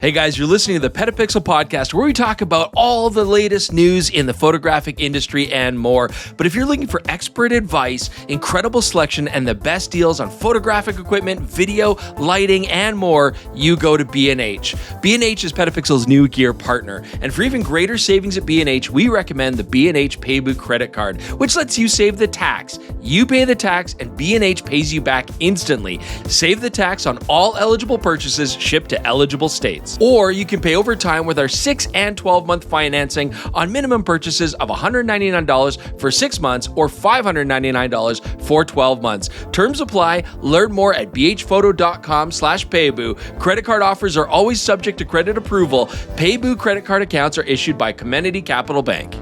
Hey guys, you're listening to the PetaPixel Podcast, where we talk about all the latest news in the photographic industry and more. But if you're looking for expert advice, incredible selection, and the best deals on photographic equipment, video, lighting, and more, you go to B&H. B&H is PetaPixel's new gear partner. And for even greater savings at B&H, we recommend the B&H Payboo credit card, which lets you save the tax. You pay the tax, and B&H pays you back instantly. Save the tax on all eligible purchases shipped to eligible states. Or you can pay over time with our 6 and 12-month financing on minimum purchases of $199 for 6 months or $599 for 12 months. Terms apply. Learn more at bhphoto.com/Payboo. Credit card offers are always subject to credit approval. Payboo credit card accounts are issued by Comenity Capital Bank.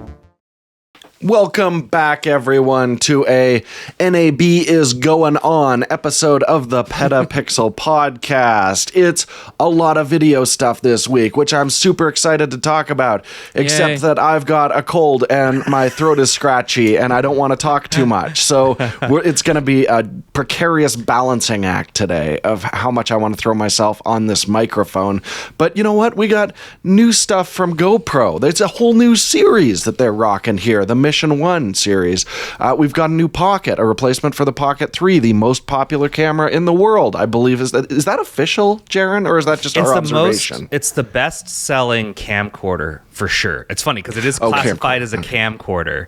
Welcome back, everyone, to a NAB is Going On episode of the PetaPixel Podcast. It's a lot of video stuff this week, which I'm super excited to talk about, except that I've got a cold and my throat is scratchy and I don't want to talk too much. So it's going to be a precarious balancing act today of how much I want to throw myself on this microphone. But you know what? We got new stuff from GoPro. There's a whole new series that they're rocking here, the Mission 1 series. We've got a new Pocket, a replacement for the Pocket 3, the most popular camera in the world, I believe. Is that official, Jaron, or is that just our observation? It's the best-selling camcorder, for sure. It's funny, because it is classified as a camcorder.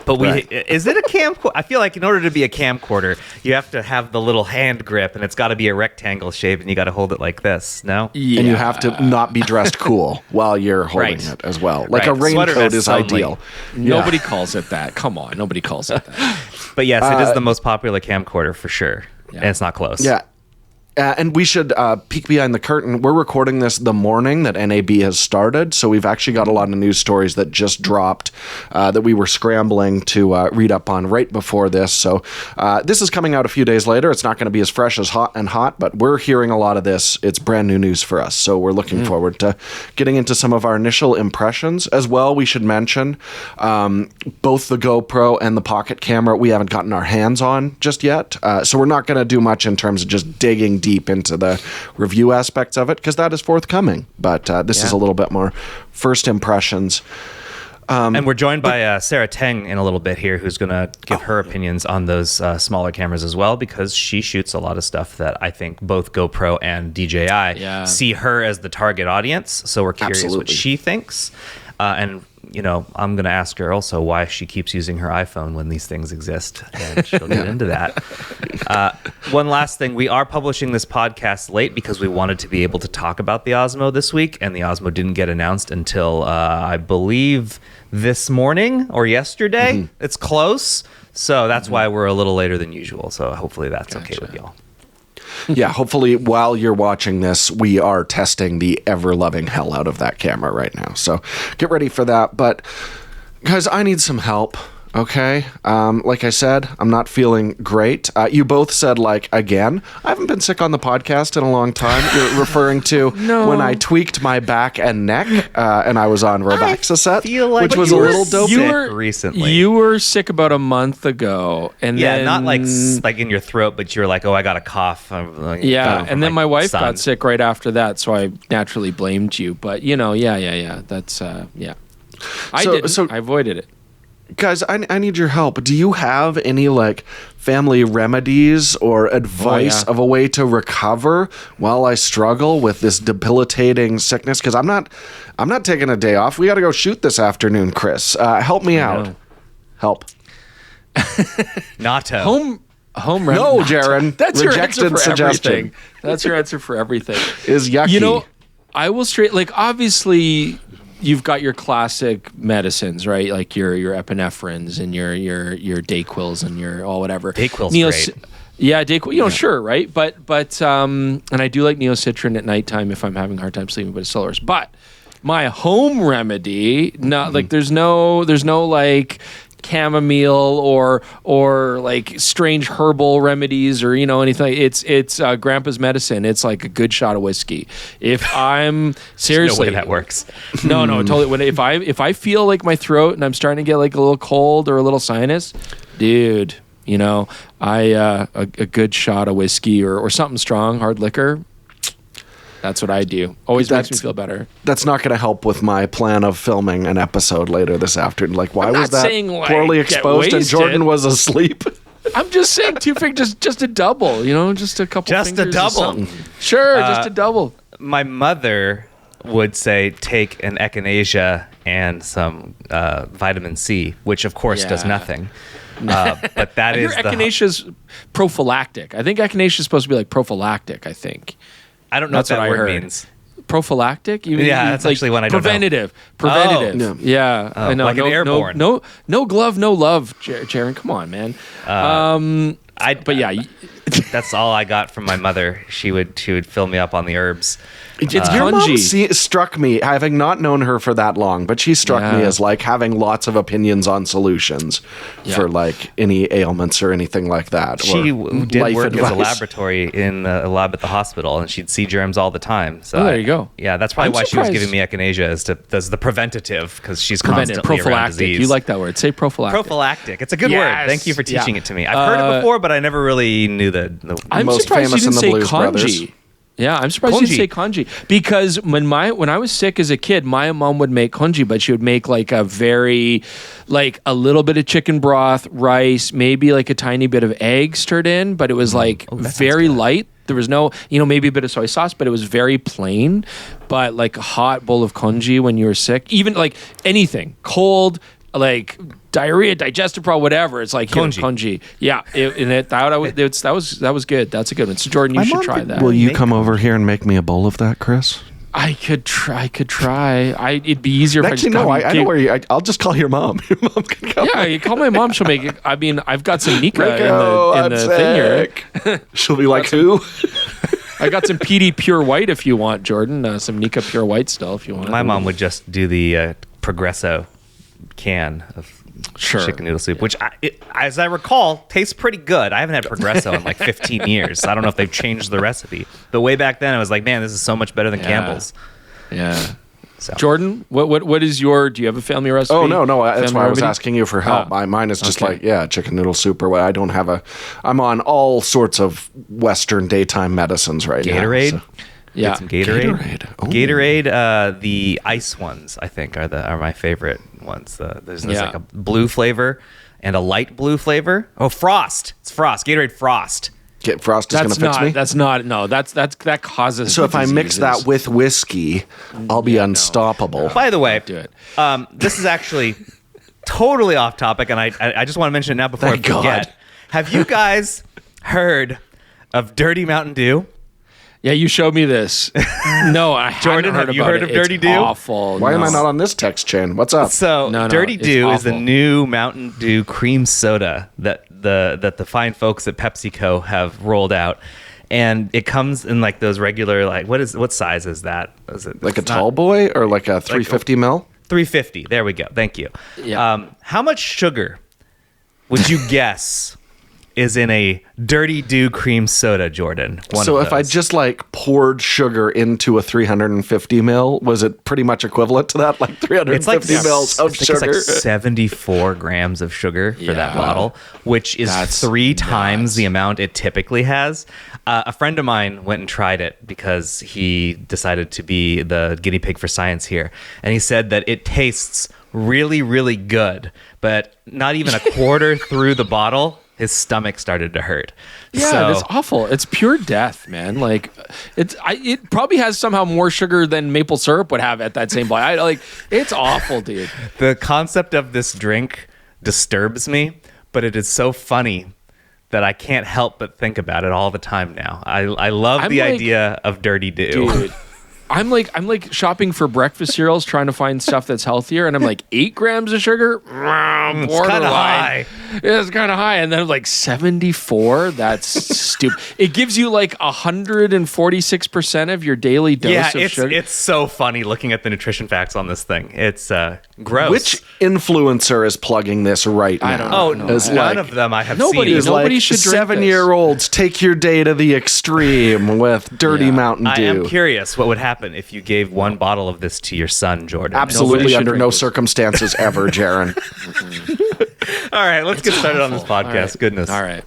But is it a camcorder? I feel like in order to be a camcorder, you have to have the little hand grip, and it's got to be a rectangle shape, and you got to hold it like this, no? Yeah. And you have to not be dressed cool while you're holding it as well. Like a raincoat is ideal. Nobody calls it that. Come on, nobody calls it that. But yes, it is the most popular camcorder for sure, and it's not close. Yeah. And we should peek behind the curtain. We're recording this the morning that NAB has started, so we've actually got a lot of news stories that just dropped that we were scrambling to read up on right before this. So this is coming out a few days later. It's not going to be as fresh as hot, but we're hearing a lot of this. It's brand new news for us, so we're looking forward to getting into some of our initial impressions. As well, we should mention both the GoPro and the Pocket camera we haven't gotten our hands on just yet, so we're not going to do much in terms of just digging deep into the review aspects of it, because that is forthcoming. But this is a little bit more first impressions. And we're joined by Sarah Teng in a little bit here, who's going to give her opinions on those smaller cameras as well, because she shoots a lot of stuff that I think both GoPro and DJI see her as the target audience. So we're curious what she thinks. And you know, I'm going to ask her also why she keeps using her iPhone when these things exist, and she'll get into that. One last thing, we are publishing this podcast late because we wanted to be able to talk about the Osmo this week, and the Osmo didn't get announced until, I believe, this morning or yesterday. It's close, so that's why we're a little later than usual, so hopefully that's okay with y'all. Yeah, hopefully while you're watching this, we are testing the ever-loving hell out of that camera right now. So get ready for that. But, guys, I need some help, okay? Like I said, I'm not feeling great. You both said, again. I haven't been sick on the podcast in a long time. You're referring to when I tweaked my back and neck, and I was on Robaxacet, which was a little dopey. Recently. You were sick about a month ago. And then, not like in your throat, but you were like, oh, I got a cough. And then my wife got sick right after that, so I naturally blamed you. But, that's, I avoided it. Guys, I need your help. Do you have any family remedies or advice of a way to recover while I struggle with this debilitating sickness? Because I'm not taking a day off. We got to go shoot this afternoon, Chris. Help me out. Help. Natto. Home remedy. No, Jaron. That's your answer for suggestion. Everything. That's your answer for everything. Is yucky. You know, I will obviously, you've got your classic medicines, right? Like your epinephrines and your Dayquils and your whatever. Dayquil's great. Yeah, Dayquil. Sure, right? But and I do like Neocitrin at nighttime if I'm having a hard time sleeping, but it's Solars. But my home remedy, there's no chamomile or strange herbal remedies or anything. It's grandpa's medicine. It's like a good shot of whiskey. If I'm seriously, no way that works. No, totally. If I feel like my throat and I'm starting to get a little cold or a little sinus, dude, a good shot of whiskey or something strong, hard liquor. That's what I do. Always makes me feel better. That's not going to help with my plan of filming an episode later this afternoon. Like, why was that poorly exposed and Jordan was asleep? I'm just saying 2 fingers, just a double, just a couple just fingers. Just a double. Sure, just a double. My mother would say take an echinacea and some vitamin C, which of course does nothing. But that is echinacea's prophylactic. I think echinacea is supposed to be like prophylactic, I think. I don't know what that word means. Prophylactic? That's actually one I don't know. Preventative. Oh. Yeah. I know. Like an airborne. No glove, no love, Jaron. Come on, man. But yeah. That's all I got from my mother. She would fill me up on the herbs. It's your mom Punji. struck me, having not known her for that long, but she struck me as like having lots of opinions on solutions for like any ailments or anything like that. She did work as a laboratory in a lab at the hospital, and she'd see germs all the time. So there you go. Yeah, that's probably why she was giving me echinacea as the preventative, because she's constantly around disease. You like that word? Say prophylactic. Prophylactic. It's a good word. Thank you for teaching it to me. I've heard it before, but I never really knew the I'm most surprised famous you didn't in the say Blues kanji. Brothers. Yeah, I'm surprised you didn't say kanji, because when I was sick as a kid, my mom would make kanji, but she would make like a little bit of chicken broth, rice, maybe like a tiny bit of egg stirred in, but it was like very light. There was no, maybe a bit of soy sauce, but it was very plain. But like a hot bowl of kanji when you were sick, even like anything cold, like diarrhea, digestive problem, whatever. It's like kanji. Yeah, that was good. That's a good one. So Jordan, you should try that. Will you come over here and make me a bowl of that, Chris? I could try. It'd be easier Actually, if I know where I'll just call your mom. Your mom can come. Yeah, you call my mom. She'll make it. I mean, I've got some Nika in the thing here. She'll be like, who? I got some PD Pure White if you want, Jordan. Some Nika Pure White still if you want. My mom would just do the Progresso can of chicken noodle soup, which, as I recall, tastes pretty good. I haven't had Progresso in like 15 years. I don't know if they've changed the recipe. But way back then, I was like, man, this is so much better than Campbell's. Yeah. So. Jordan, what is your? Do you have a family recipe? Oh no, that's why I was asking you for help. Mine is just chicken noodle soup or what. I don't have I'm on all sorts of Western daytime medicines right now. Gatorade. So. Yeah, some Gatorade. Oh. Gatorade. The ice ones, I think, are my favorite ones. There's like a blue flavor and a light blue flavor. Oh, Frost. It's Frost. Gatorade Frost. Frost is going to fix me? That's not. No, that causes. So if I mix that with whiskey, I'll be unstoppable. By the way, do it. This is actually totally off topic, and I just want to mention it now before I forget. God. Have you guys heard of Dirty Mountain Dew? Yeah, you showed me this. No, I Jordan, have you heard of Dirty Dew? Awful. Why am I not on this text chain? What's up? So, Dirty Dew is the new Mountain Dew cream soda that the fine folks at PepsiCo have rolled out, and it comes in like those regular what size is that? Is it like a tall boy or like a 350 ml? 350. There we go. Thank you. Yeah. How much sugar would you guess is in a Dirty Dew cream soda, Jordan? So if I just like poured sugar into a 350 ml, was it pretty much equivalent to that? Like 350 mils of sugar? It's like 74 grams of sugar for that bottle, which is 3 times the amount it typically has. A friend of mine went and tried it because he decided to be the guinea pig for science here. And he said that it tastes really, really good, but not even a quarter through the bottle, his stomach started to hurt. Yeah, that's awful. It's pure death, man. Like, it probably has somehow more sugar than maple syrup would have at that same point. It's awful, dude. The concept of this drink disturbs me, but it is so funny that I can't help but think about it all the time now. I love the idea of Dirty Dew. Dude. I'm like shopping for breakfast cereals, trying to find stuff that's healthier, and I'm like 8 grams of sugar. It's kind of high. It's kind of high, and then like 74. That's stupid. It gives you like 146% of your daily dose of sugar. It's so funny looking at the nutrition facts on this thing. It's gross. Which influencer is plugging this right now? I don't know. None of them I have nobody, seen. Nobody should drink 7-year-olds, take your day to the extreme with Dirty Mountain Dew. I am curious what would happen if you gave one bottle of this to your son, Jordan. Absolutely under no circumstances ever, Jaron. All right, let's get started on this podcast. Right. Goodness. All right.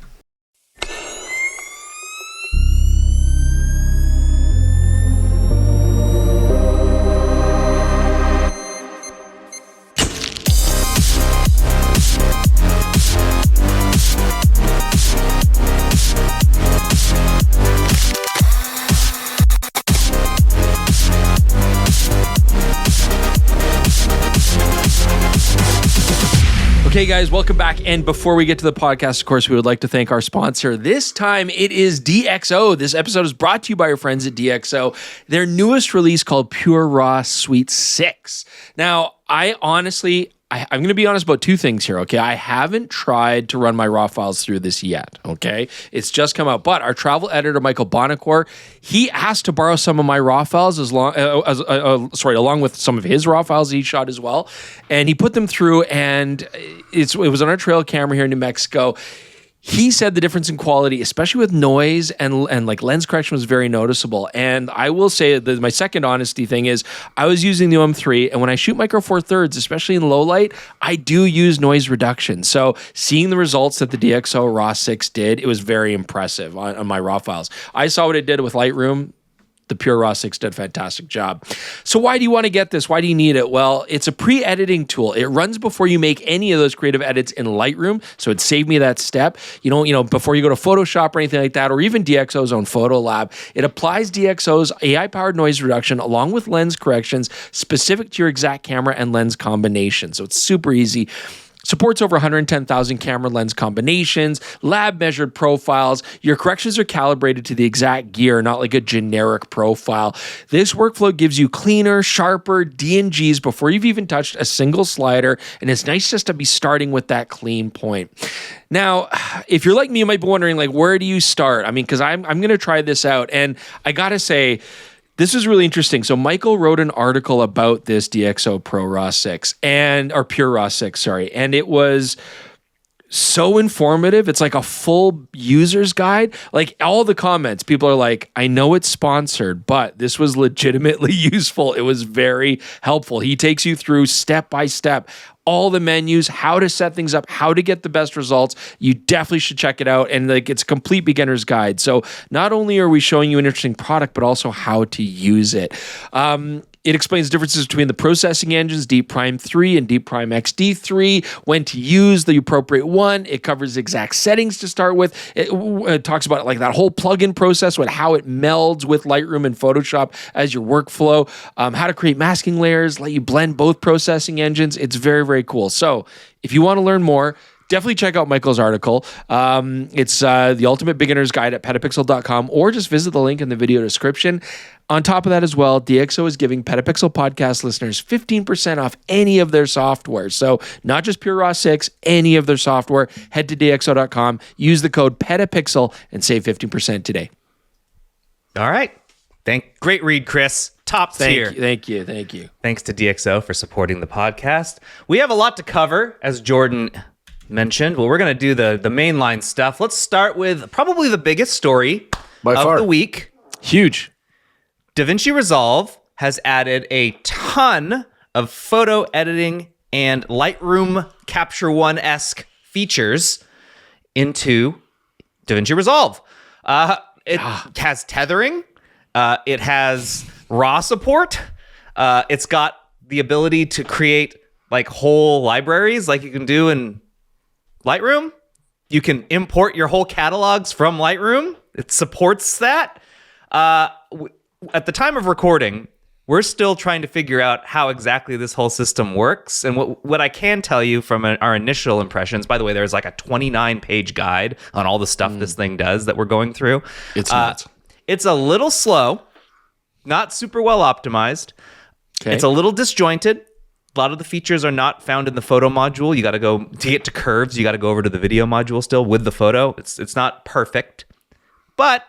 Okay, guys, welcome back. And before we get to the podcast, of course, we would like to thank our sponsor. This time it is DxO. This episode is brought to you by our friends at DxO. Their newest release called Pure Raw Suite 6. Now, I'm going to be honest about two things here, okay? I haven't tried to run my RAW files through this yet, okay? It's just come out. But our travel editor, Michael Bonacore, he asked to borrow some of my RAW files along with some of his RAW files he shot as well. And he put them through, and it was on our trail camera here in New Mexico. He said the difference in quality, especially with noise and like lens correction, was very noticeable. And I will say that my second honesty thing is I was using the OM3, and when I shoot Micro Four Thirds, especially in low light, I do use noise reduction. So seeing the results that the DxO RAW 6 did, it was very impressive on my RAW files. I saw what it did with Lightroom. The Pure Raw 6 did a fantastic job. So why do you want to get this? Why do you need it? Well, it's a pre-editing tool. It runs before you make any of those creative edits in Lightroom, so it saved me that step. Before you go to Photoshop or anything like that, or even DxO's own Photo Lab, it applies DxO's AI-powered noise reduction along with lens corrections specific to your exact camera and lens combination. So it's super easy. Supports over 110,000 camera lens combinations, lab-measured profiles. Your corrections are calibrated to the exact gear, not like a generic profile. This workflow gives you cleaner, sharper DNGs before you've even touched a single slider, and it's nice just to be starting with that clean point. Now, if you're like me, you might be wondering, like, where do you start? I mean, because I'm going to try this out, and I got to say, this is really interesting. So Michael wrote an article about this DxO Pro Raw 6 or Pure Raw 6, sorry. And it was so informative. It's like a full user's guide. Like all the comments, people are like, I know it's sponsored, but this was legitimately useful. It was very helpful. He takes you through step by step all the menus, how to set things up, how to get the best results. You definitely should check it out. And like it's a complete beginner's guide. So not only are we showing you an interesting product, but also how to use it. It explains differences between the processing engines, Deep Prime 3 and Deep Prime XD3, when to use the appropriate one. It covers exact settings to start with. It talks about like that whole plugin process, with how it melds with Lightroom and Photoshop as your workflow, how to create masking layers, let you blend both processing engines. It's very, very cool. So if you want to learn more, definitely check out Michael's article. It's the Ultimate Beginner's Guide at PetaPixel.com, or just visit the link in the video description. On top of that as well, DxO is giving PetaPixel Podcast listeners 15% off any of their software. So not just Pure Raw 6, any of their software. Head to DxO.com, use the code PetaPixel, and save 15% today. All right. Great read, Chris. Top tier. Thank you. Thanks to DxO for supporting the podcast. We have a lot to cover, as Jordan mentioned. Well, we're going to do the mainline stuff. Let's start with probably the biggest story of the week. Huge. DaVinci Resolve has added a ton of photo editing and Lightroom Capture One-esque features into DaVinci Resolve. It has tethering. It has RAW support. It's got the ability to create like whole libraries like you can do in Lightroom. You can import your whole catalogs from Lightroom. It supports that. At the time of recording, we're still trying to figure out how exactly this whole system works. And what I can tell you from our initial impressions, by the way, there's like a 29-page guide on all the stuff this thing does that we're going through. It's nuts. It's a little slow, not super well optimized. Okay. It's a little disjointed. A lot of the features are not found in the photo module. You got to go to get to curves. You got to go over to the video module still with the photo. It's not perfect, but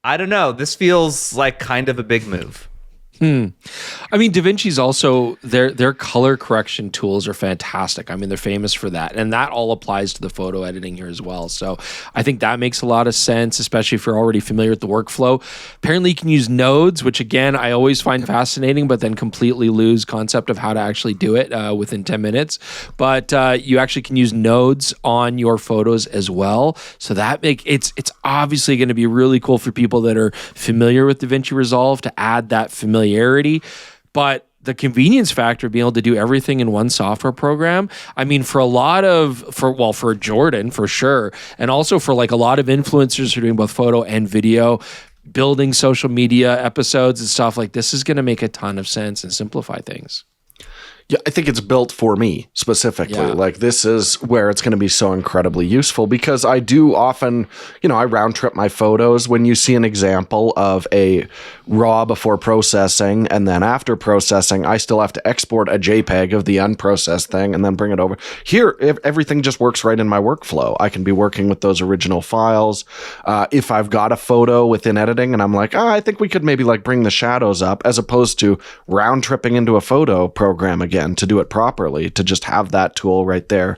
I don't know. This feels like kind of a big move. I mean, DaVinci's also, their color correction tools are fantastic. I mean, they're famous for that. And that all applies to the photo editing here as well. So I think that makes a lot of sense, especially if you're already familiar with the workflow. Apparently you can use nodes, which again, I always find fascinating, but then completely lose concept of how to actually do it within 10 minutes. But you actually can use nodes on your photos as well. So that it's obviously going to be really cool for people that are familiar with DaVinci Resolve to add that familiarity. But the convenience factor of being able to do everything in one software program, I mean, for Jordan, for sure, and also for like a lot of influencers who are doing both photo and video, building social media episodes and stuff, like this is going to make a ton of sense and simplify things. Yeah, I think it's built for me specifically. Yeah. Like this is where it's going to be so incredibly useful because I do often, I round trip my photos. When you see an example of a RAW before processing and then after processing, I still have to export a JPEG of the unprocessed thing and then bring it over. Here, everything just works right in my workflow. I can be working with those original files. If I've got a photo within editing and I'm like, I think we could maybe like bring the shadows up, as opposed to round tripping into a photo program again to do it properly, to just have that tool right there.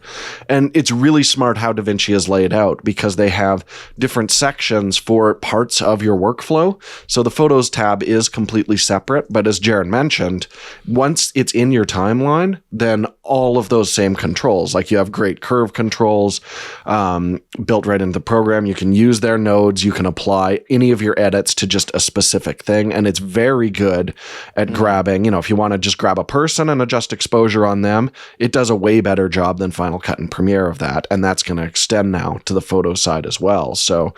And it's really smart how DaVinci is laid out because they have different sections for parts of your workflow. So the Photos tab is completely separate, but as Jared mentioned, once it's in your timeline, then all of those same controls, like you have great curve controls built right into the program. You can use their nodes. You can apply any of your edits to just a specific thing. And it's very good at grabbing, if you want to just grab a person and adjust exposure on them, it does a way better job than Final Cut and Premiere of that. And that's going to extend now to the photo side as well. So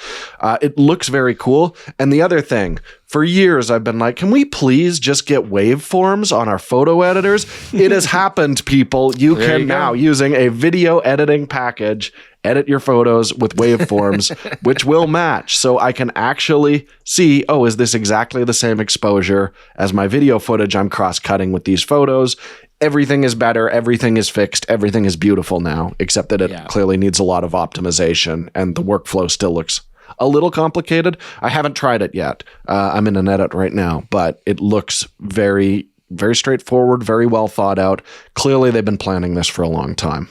it looks very cool. And the other thing, for years, I've been like, can we please just get waveforms on our photo editors? It has happened, people. You can now, using a video editing package, edit your photos with waveforms, which will match. So I can actually see, is this exactly the same exposure as my video footage I'm cross-cutting with these photos? Everything is better. Everything is fixed. Everything is beautiful now, except that it clearly needs a lot of optimization, and the workflow still looks a little complicated. I haven't tried it yet. I'm in an edit right now, but it looks very, very straightforward, very well thought out. Clearly, they've been planning this for a long time.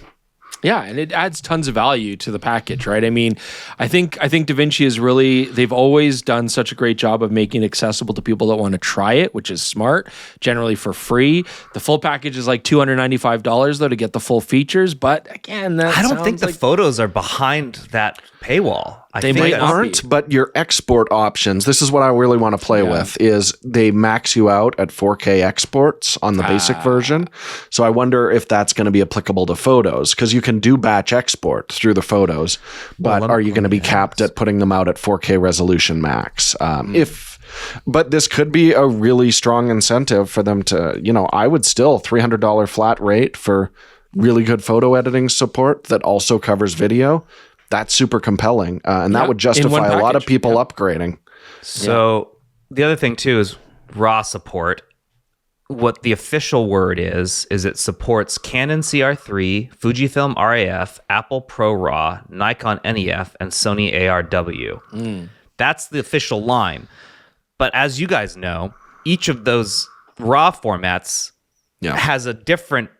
Yeah, and it adds tons of value to the package, right? I mean, I think DaVinci is really, they've always done such a great job of making it accessible to people that want to try it, which is smart, generally for free. The full package is like $295 though to get the full features, but again, I don't think the photos are behind that paywall. They might aren't, but your export options, this is what I really want to play with, is they max you out at 4K exports on the basic version. So I wonder if that's going to be applicable to photos, because you can do batch export through the photos, but are you going to be capped at putting them out at 4K resolution max? But this could be a really strong incentive for them to, I would still $300 flat rate for really good photo editing support that also covers video. That's super compelling. And that would justify a lot of people upgrading. So the other thing too is RAW support. What the official word is it supports Canon CR3, Fujifilm RAF, Apple ProRAW, Nikon NEF, and Sony ARW. That's the official line. But as you guys know, each of those RAW formats has a different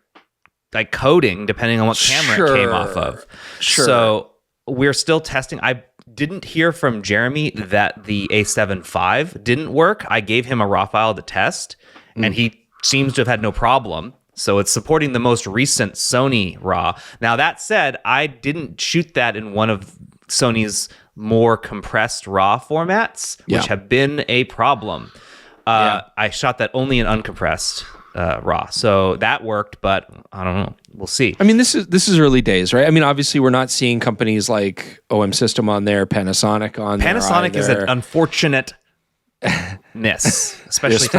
coding depending on what camera it came off of. So we're still testing. I didn't hear from Jeremy that the A7 IV didn't work. I gave him a RAW file to test, and he seems to have had no problem. So it's supporting the most recent Sony RAW. Now, that said, I didn't shoot that in one of Sony's more compressed RAW formats, which have been a problem. I shot that only in uncompressed RAW. So that worked, but I don't know. We'll see. I mean, this is early days, right? I mean, obviously, we're not seeing companies like OM System on there, Panasonic on there. Panasonic is an unfortunate especially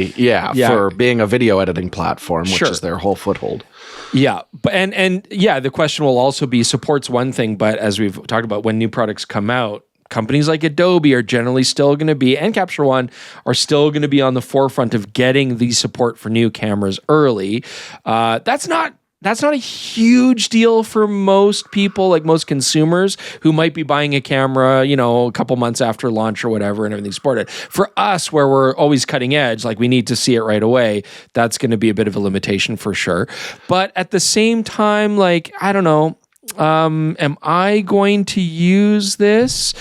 for being a video editing platform, which is their whole foothold. Yeah, but and the question will also be, support's one thing, but as we've talked about, when new products come out, companies like Adobe are generally still going to be, and Capture One are still going to be on the forefront of getting the support for new cameras early. That's not a huge deal for most people, like most consumers who might be buying a camera, a couple months after launch or whatever, and everything's supported. For us, where we're always cutting edge, like we need to see it right away, that's going to be a bit of a limitation for sure. But at the same time, I don't know, am I going to use this?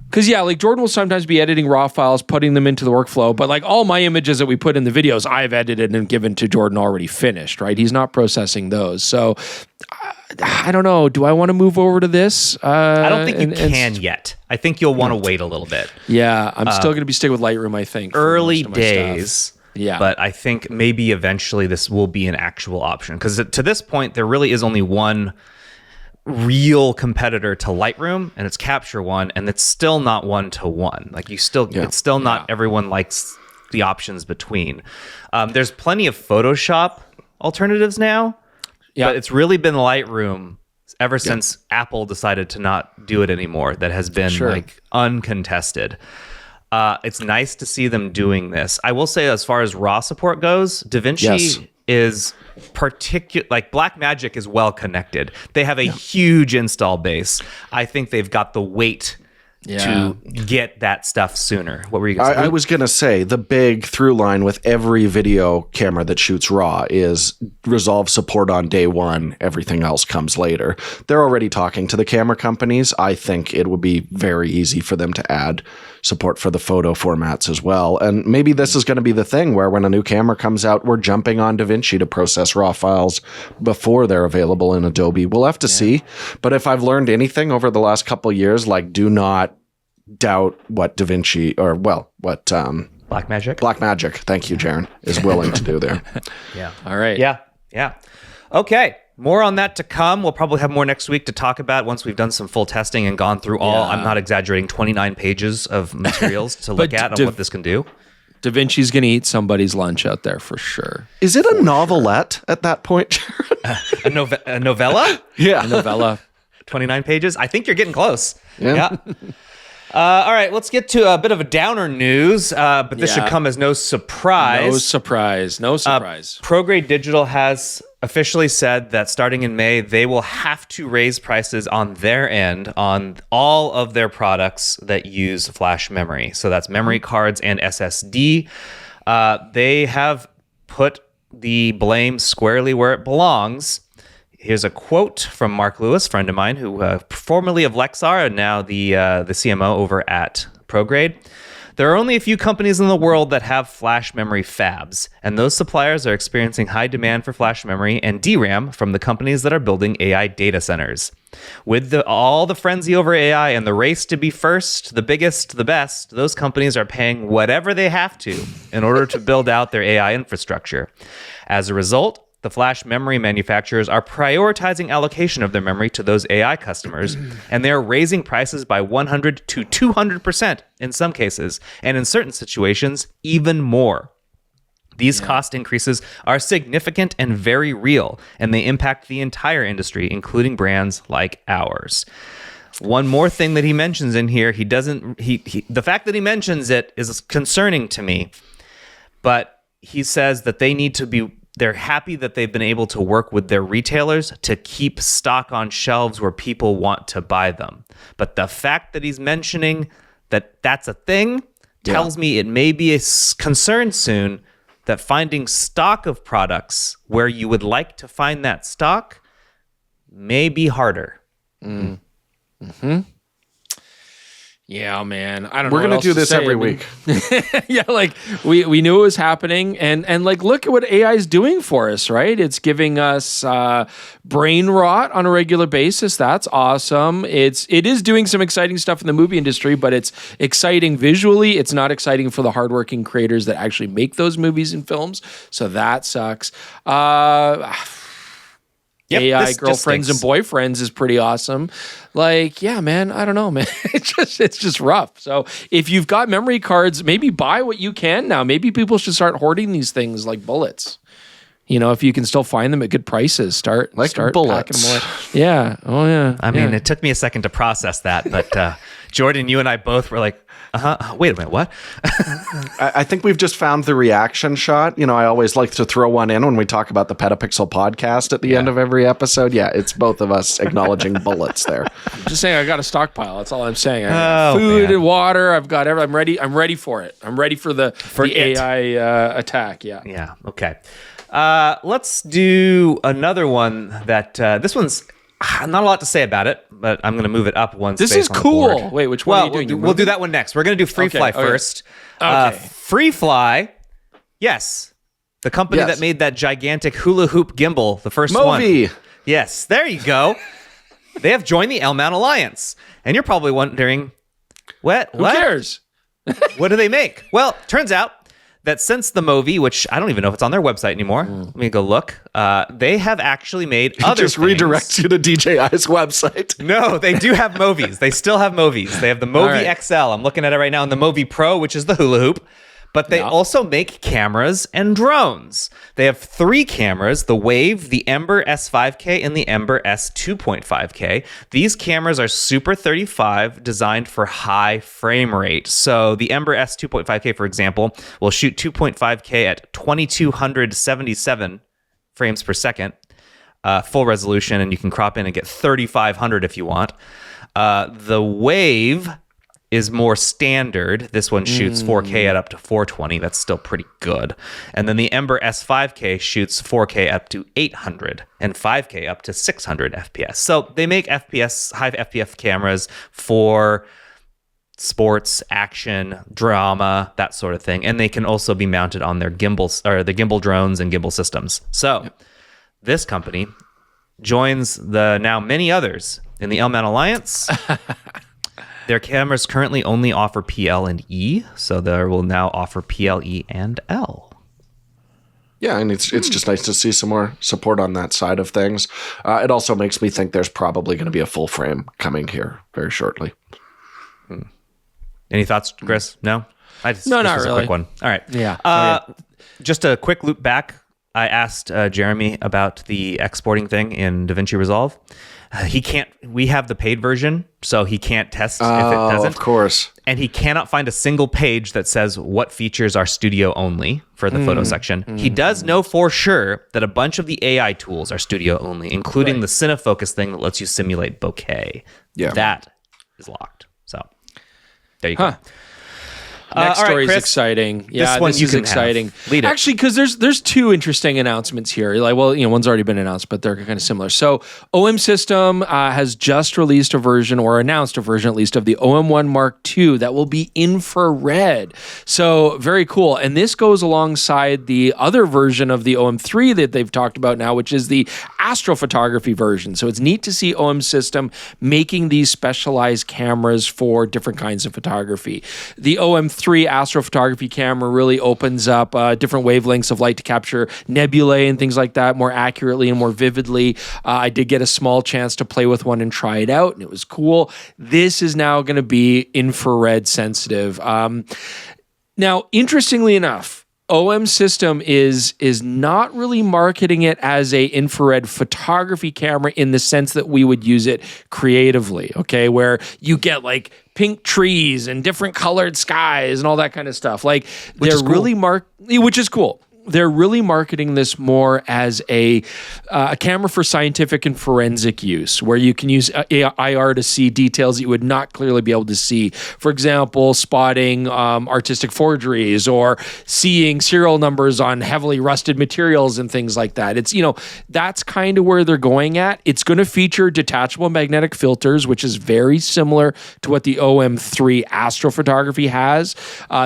Because Jordan will sometimes be editing RAW files, putting them into the workflow, but all my images that we put in the videos, I've edited and given to Jordan already finished, right? He's not processing those. So I don't know. Do I want to move over to this? I don't think you can yet. I think you'll want to wait a little bit. Yeah, I'm still going to be sticking with Lightroom, I think. Early days. Yeah. But I think maybe eventually this will be an actual option. Because to this point, there really is only one real competitor to Lightroom, and it's Capture One, and it's still not 1-to-1. It's still not everyone likes the options between. There's plenty of Photoshop alternatives now. Yeah. But it's really been Lightroom ever since Apple decided to not do it anymore. That has been like uncontested. It's nice to see them doing this. I will say, as far as RAW support goes, DaVinci is like Blackmagic is well connected. They have a huge install base. I think they've got the weight to get that stuff sooner. What were you going to say? I was going to say the big through line with every video camera that shoots RAW is Resolve support on day one. Everything else comes later. They're already talking to the camera companies. I think it would be very easy for them to add support for the photo formats as well. And maybe this is going to be the thing where when a new camera comes out, we're jumping on DaVinci to process RAW files before they're available in Adobe. We'll have to see. But if I've learned anything over the last couple of years, like do not doubt what DaVinci or what Blackmagic, thank you, Jaron, is willing to do there. Yeah. All right. Yeah. Okay. More on that to come. We'll probably have more next week to talk about once we've done some full testing and gone through all, I'm not exaggerating, 29 pages of materials to look at on what this can do. DaVinci's going to eat somebody's lunch out there for sure. Is it a novelette at that point, Jaron? A novella? Yeah. A novella. 29 pages? I think you're getting close. Yeah. All right, let's get to a bit of a downer news, but this should come as no surprise. No surprise. Prograde Digital has officially said that starting in May, they will have to raise prices on their end on all of their products that use flash memory. So that's memory cards and SSD. They have put the blame squarely where it belongs. Here's a quote from Mark Lewis, friend of mine, who formerly of Lexar and now the CMO over at Prograde. There are only a few companies in the world that have flash memory fabs, and those suppliers are experiencing high demand for flash memory and DRAM from the companies that are building AI data centers. With all the frenzy over AI and the race to be first, the biggest, the best, those companies are paying whatever they have to in order to build out their AI infrastructure. As a result, the flash memory manufacturers are prioritizing allocation of their memory to those AI customers, and they're raising prices by 100 to 200% in some cases, and in certain situations, even more. These cost increases are significant and very real, and they impact the entire industry, including brands like ours. One more thing that he mentions in here, the fact that he mentions it is concerning to me, but he says that they're happy that they've been able to work with their retailers to keep stock on shelves where people want to buy them. But the fact that he's mentioning that that's a thing tells me it may be a concern soon that finding stock of products where you would like to find that stock may be harder. Yeah, man. I don't know. We're going to do this every week. Yeah, like we knew it was happening, and like look at what AI is doing for us, right? It's giving us brain rot on a regular basis. That's awesome. It is doing some exciting stuff in the movie industry, but it's exciting visually. It's not exciting for the hardworking creators that actually make those movies and films. So that sucks. AI girlfriends and boyfriends is pretty awesome. Like, yeah, man, I don't know, man. It's just rough. So if you've got memory cards, maybe buy what you can now. Maybe people should start hoarding these things like bullets. You know, if you can still find them at good prices, start bullets. Packing them away. Yeah. Oh, yeah. I mean, it took me a second to process that, but Jordan, you and I both were like, wait a minute, what? I think we've just found the reaction shot. You know, I always like to throw one in when we talk about the PetaPixel podcast at the end of every episode. Yeah, it's both of us acknowledging bullets there. I'm just saying I got a stockpile. That's all I'm saying. I got food and water. I've got everything. I'm ready for it. I'm ready for the AI attack. Yeah. Yeah. Okay. Let's do another one that this one's not a lot to say about it, but I'm going to move it up one space. This is cool. Wait, which one are you doing? We'll do that one next. We're going to do Freefly first. Okay. Freefly, yes. The company that made that gigantic hula hoop gimbal, the first one. Yes, there you go. They have joined the L-Mount Alliance. And you're probably wondering, what? Who cares? What do they make? Well, turns out that since the Movi, which I don't even know if it's on their website anymore. Let me go look. They have actually made other just things. Redirects you to DJI's website. No, they do have Movies. They still have Movies. They have the Movi XL. I'm looking at it right now, and the Movi Pro, which is the hula hoop. But they also make cameras and drones. They have 3 cameras, the Wave, the Ember S5K, and the Ember S2.5K. These cameras are Super 35, designed for high frame rate. So the Ember S2.5K, for example, will shoot 2.5K at 2277 frames per second, full resolution, and you can crop in and get 3500 if you want. The Wave is more standard. This one shoots 4K at up to 420. That's still pretty good. And then the Ember S5K shoots 4K up to 800 and 5K up to 600 FPS. So they make high FPS cameras for sports, action, drama, that sort of thing. And they can also be mounted on their gimbals, or the gimbal drones and gimbal systems. So this company joins the now many others in the L-mount Alliance. Their cameras currently only offer PL and E, so they will now offer PLE and L. Yeah, and it's just nice to see some more support on that side of things. It also makes me think there's probably going to be a full frame coming here very shortly. Any thoughts, Chris? No? No, not really. A quick one. All right. Yeah. Just a quick loop back. I asked Jeremy about the exporting thing in DaVinci Resolve. He can't. We have the paid version, so he can't test if it doesn't. Of course. And he cannot find a single page that says what features are studio only for the photo section. He does know for sure that a bunch of the AI tools are studio only, including the CineFocus thing that lets you simulate bokeh. Yeah. That is locked. So there you go. Next story is Chris, exciting. Yeah, one this you is can exciting. Lead it. Actually, because there's 2 interesting announcements here. Like, well, one's already been announced, but they're kind of similar. So, OM System has just released a version, or announced a version at least, of the OM1 Mark II that will be infrared. So, very cool. And this goes alongside the other version of the OM3 that they've talked about now, which is the astrophotography version. So, it's neat to see OM System making these specialized cameras for different kinds of photography. The OM3 astrophotography camera really opens up different wavelengths of light to capture nebulae and things like that more accurately and more vividly. I did get a small chance to play with one and try it out, and it was cool. This is now going to be infrared sensitive. Now, interestingly enough, OM System is not really marketing it as a infrared photography camera in the sense that we would use it creatively, okay? Where you get like pink trees and different colored skies and all that kind of stuff. Like they're really which is cool. They're really marketing this more as a camera for scientific and forensic use, where you can use IR to see details that you would not clearly be able to see. For example, spotting artistic forgeries or seeing serial numbers on heavily rusted materials and things like that. It's, that's kind of where they're going at. It's going to feature detachable magnetic filters, which is very similar to what the OM3 astrophotography has.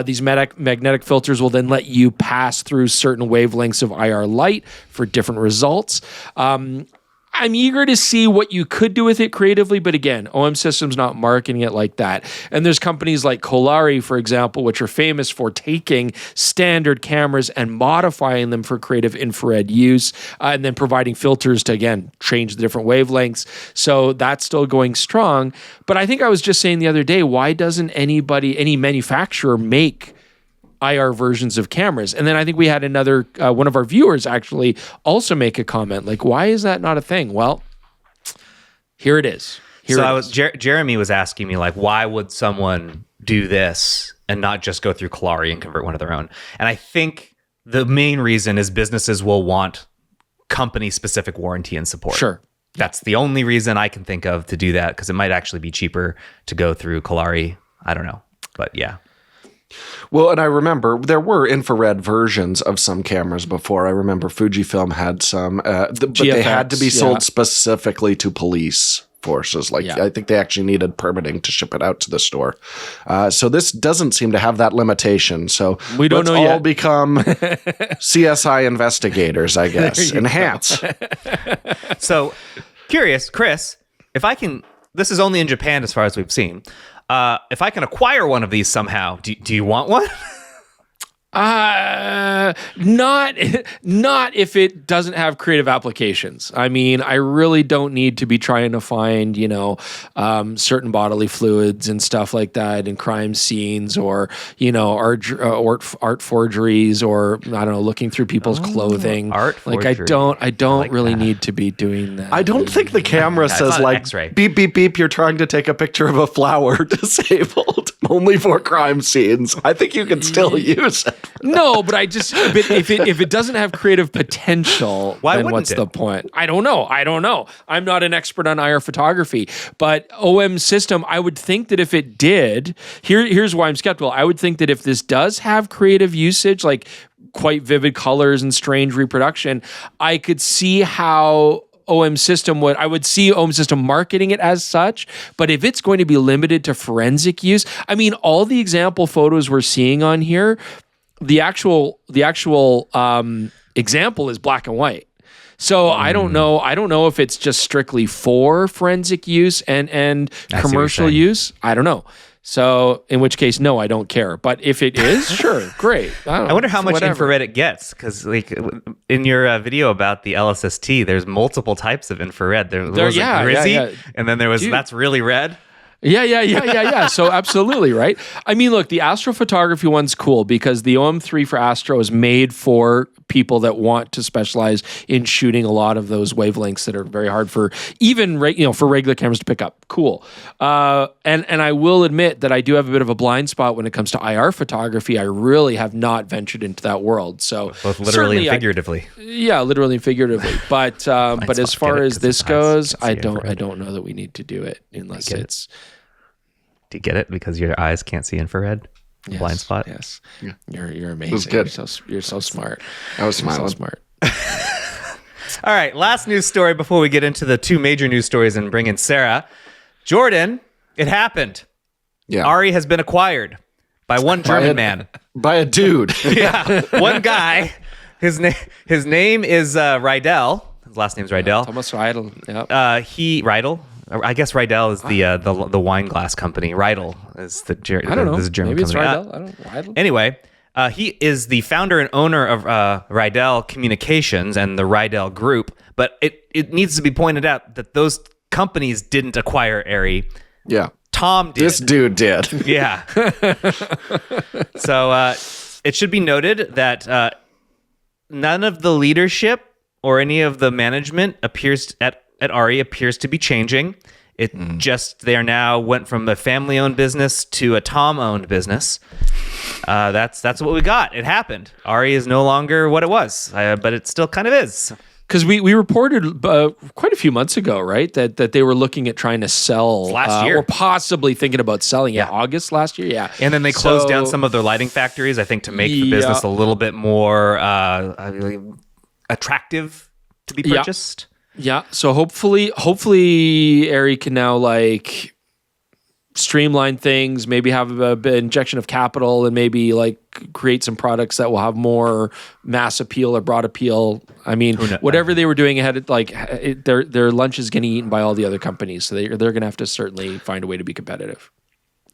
These magnetic filters will then let you pass through certain wavelengths of IR light for different results. I'm eager to see what you could do with it creatively, but again, OM System's not marketing it like that. And there's companies like Arri, for example, which are famous for taking standard cameras and modifying them for creative infrared use, and then providing filters to, again, change the different wavelengths. So that's still going strong. But I think I was just saying the other day, why doesn't any manufacturer make IR versions of cameras? And then I think we had another one of our viewers actually also make a comment like, why is that not a thing? Well, here it is. Jeremy was asking me, like, why would someone do this and not just go through Arri and convert one of their own? And I think the main reason is businesses will want company specific warranty and support. Sure. That's the only reason I can think of to do that, because it might actually be cheaper to go through Arri. I don't know, but yeah. Well, and I remember there were infrared versions of some cameras before. I remember Fujifilm had some, but they had to be sold specifically to police forces. I think they actually needed permitting to ship it out to the store. So this doesn't seem to have that limitation. So we don't know all yet. Become CSI investigators, I guess. Enhance. So curious, Chris, if I can, this is only in Japan as far as we've seen. If I can acquire one of these somehow, do you want one? Not if it doesn't have creative applications. I mean, I really don't need to be trying to find, certain bodily fluids and stuff like that in crime scenes, or art forgeries, or I don't know, looking through people's clothing. Art forgery. I don't really need to be doing that. I don't think the camera says beep beep beep. You're trying to take a picture of a flower disabled. Only for crime scenes. I think you can still use it. No, but if it doesn't have creative potential, then what's the point? I don't know. I'm not an expert on IR photography, but OM system, I would think that if it did, here's why I'm skeptical. I would think that if this does have creative usage, like quite vivid colors and strange reproduction, I could see how I would see OM system marketing it as such. But if it's going to be limited to forensic use, I mean, all the example photos we're seeing on here, the actual example is black and white. So I don't know if it's just strictly for forensic use and commercial use. I don't know. So in which case, no, I don't care. But if it is, sure, great. I wonder how much infrared it gets, because like in your video about the LSST, there's multiple types of infrared. There was Grizzy, and then there was that's really red. Yeah. So absolutely, right? I mean, look, the astrophotography one's cool because the OM3 for astro is made for people that want to specialize in shooting a lot of those wavelengths that are very hard for even for regular cameras to pick up. Cool. And I will admit that I do have a bit of a blind spot when it comes to IR photography. I really have not ventured into that world. So both literally and figuratively. Literally and figuratively. But as far as this goes, I don't know that we need to do it unless it's. Do you get it? Because your eyes can't see infrared? Yes, blind spot? Yes. Yeah. You're amazing. It was good. You're so smart. I was smiling. You're so smart. All right. Last news story before we get into the two major news stories and bring in Sarah. Jordan, it happened. Yeah. Arri has been acquired by one German man. By a dude. Yeah. One guy. His name is Rydell. His last name's Rydell. Thomas Rydell. Yep. Rydell. I guess Rydell is the wine glass company. Rydell is the I don't know. This is a German Maybe it's company. Rydell. I don't know. Rydell. Anyway, he is the founder and owner of Rydell Communications and the Rydell Group. But it needs to be pointed out that those companies didn't acquire Arri. Yeah. Tom did. This dude did. Yeah. So it should be noted that none of the leadership or any of the management appears at Arri appears to be changing. It just they now went from a family-owned business to a Tom-owned business. That's what we got. It happened. Arri is no longer what it was, but it still kind of is. Because we reported quite a few months ago, right, that they were looking at trying to sell last year, or possibly thinking about selling. Yeah, August last year. Yeah, and then they closed down some of their lighting factories, I think, to make the business a little bit more attractive to be purchased. Yeah, so hopefully Arri can now like streamline things, maybe have a bit injection of capital, and maybe like create some products that will have more mass appeal or broad appeal. I mean, whatever they were doing ahead, their lunch is getting eaten by all the other companies, so they're going to have to certainly find a way to be competitive.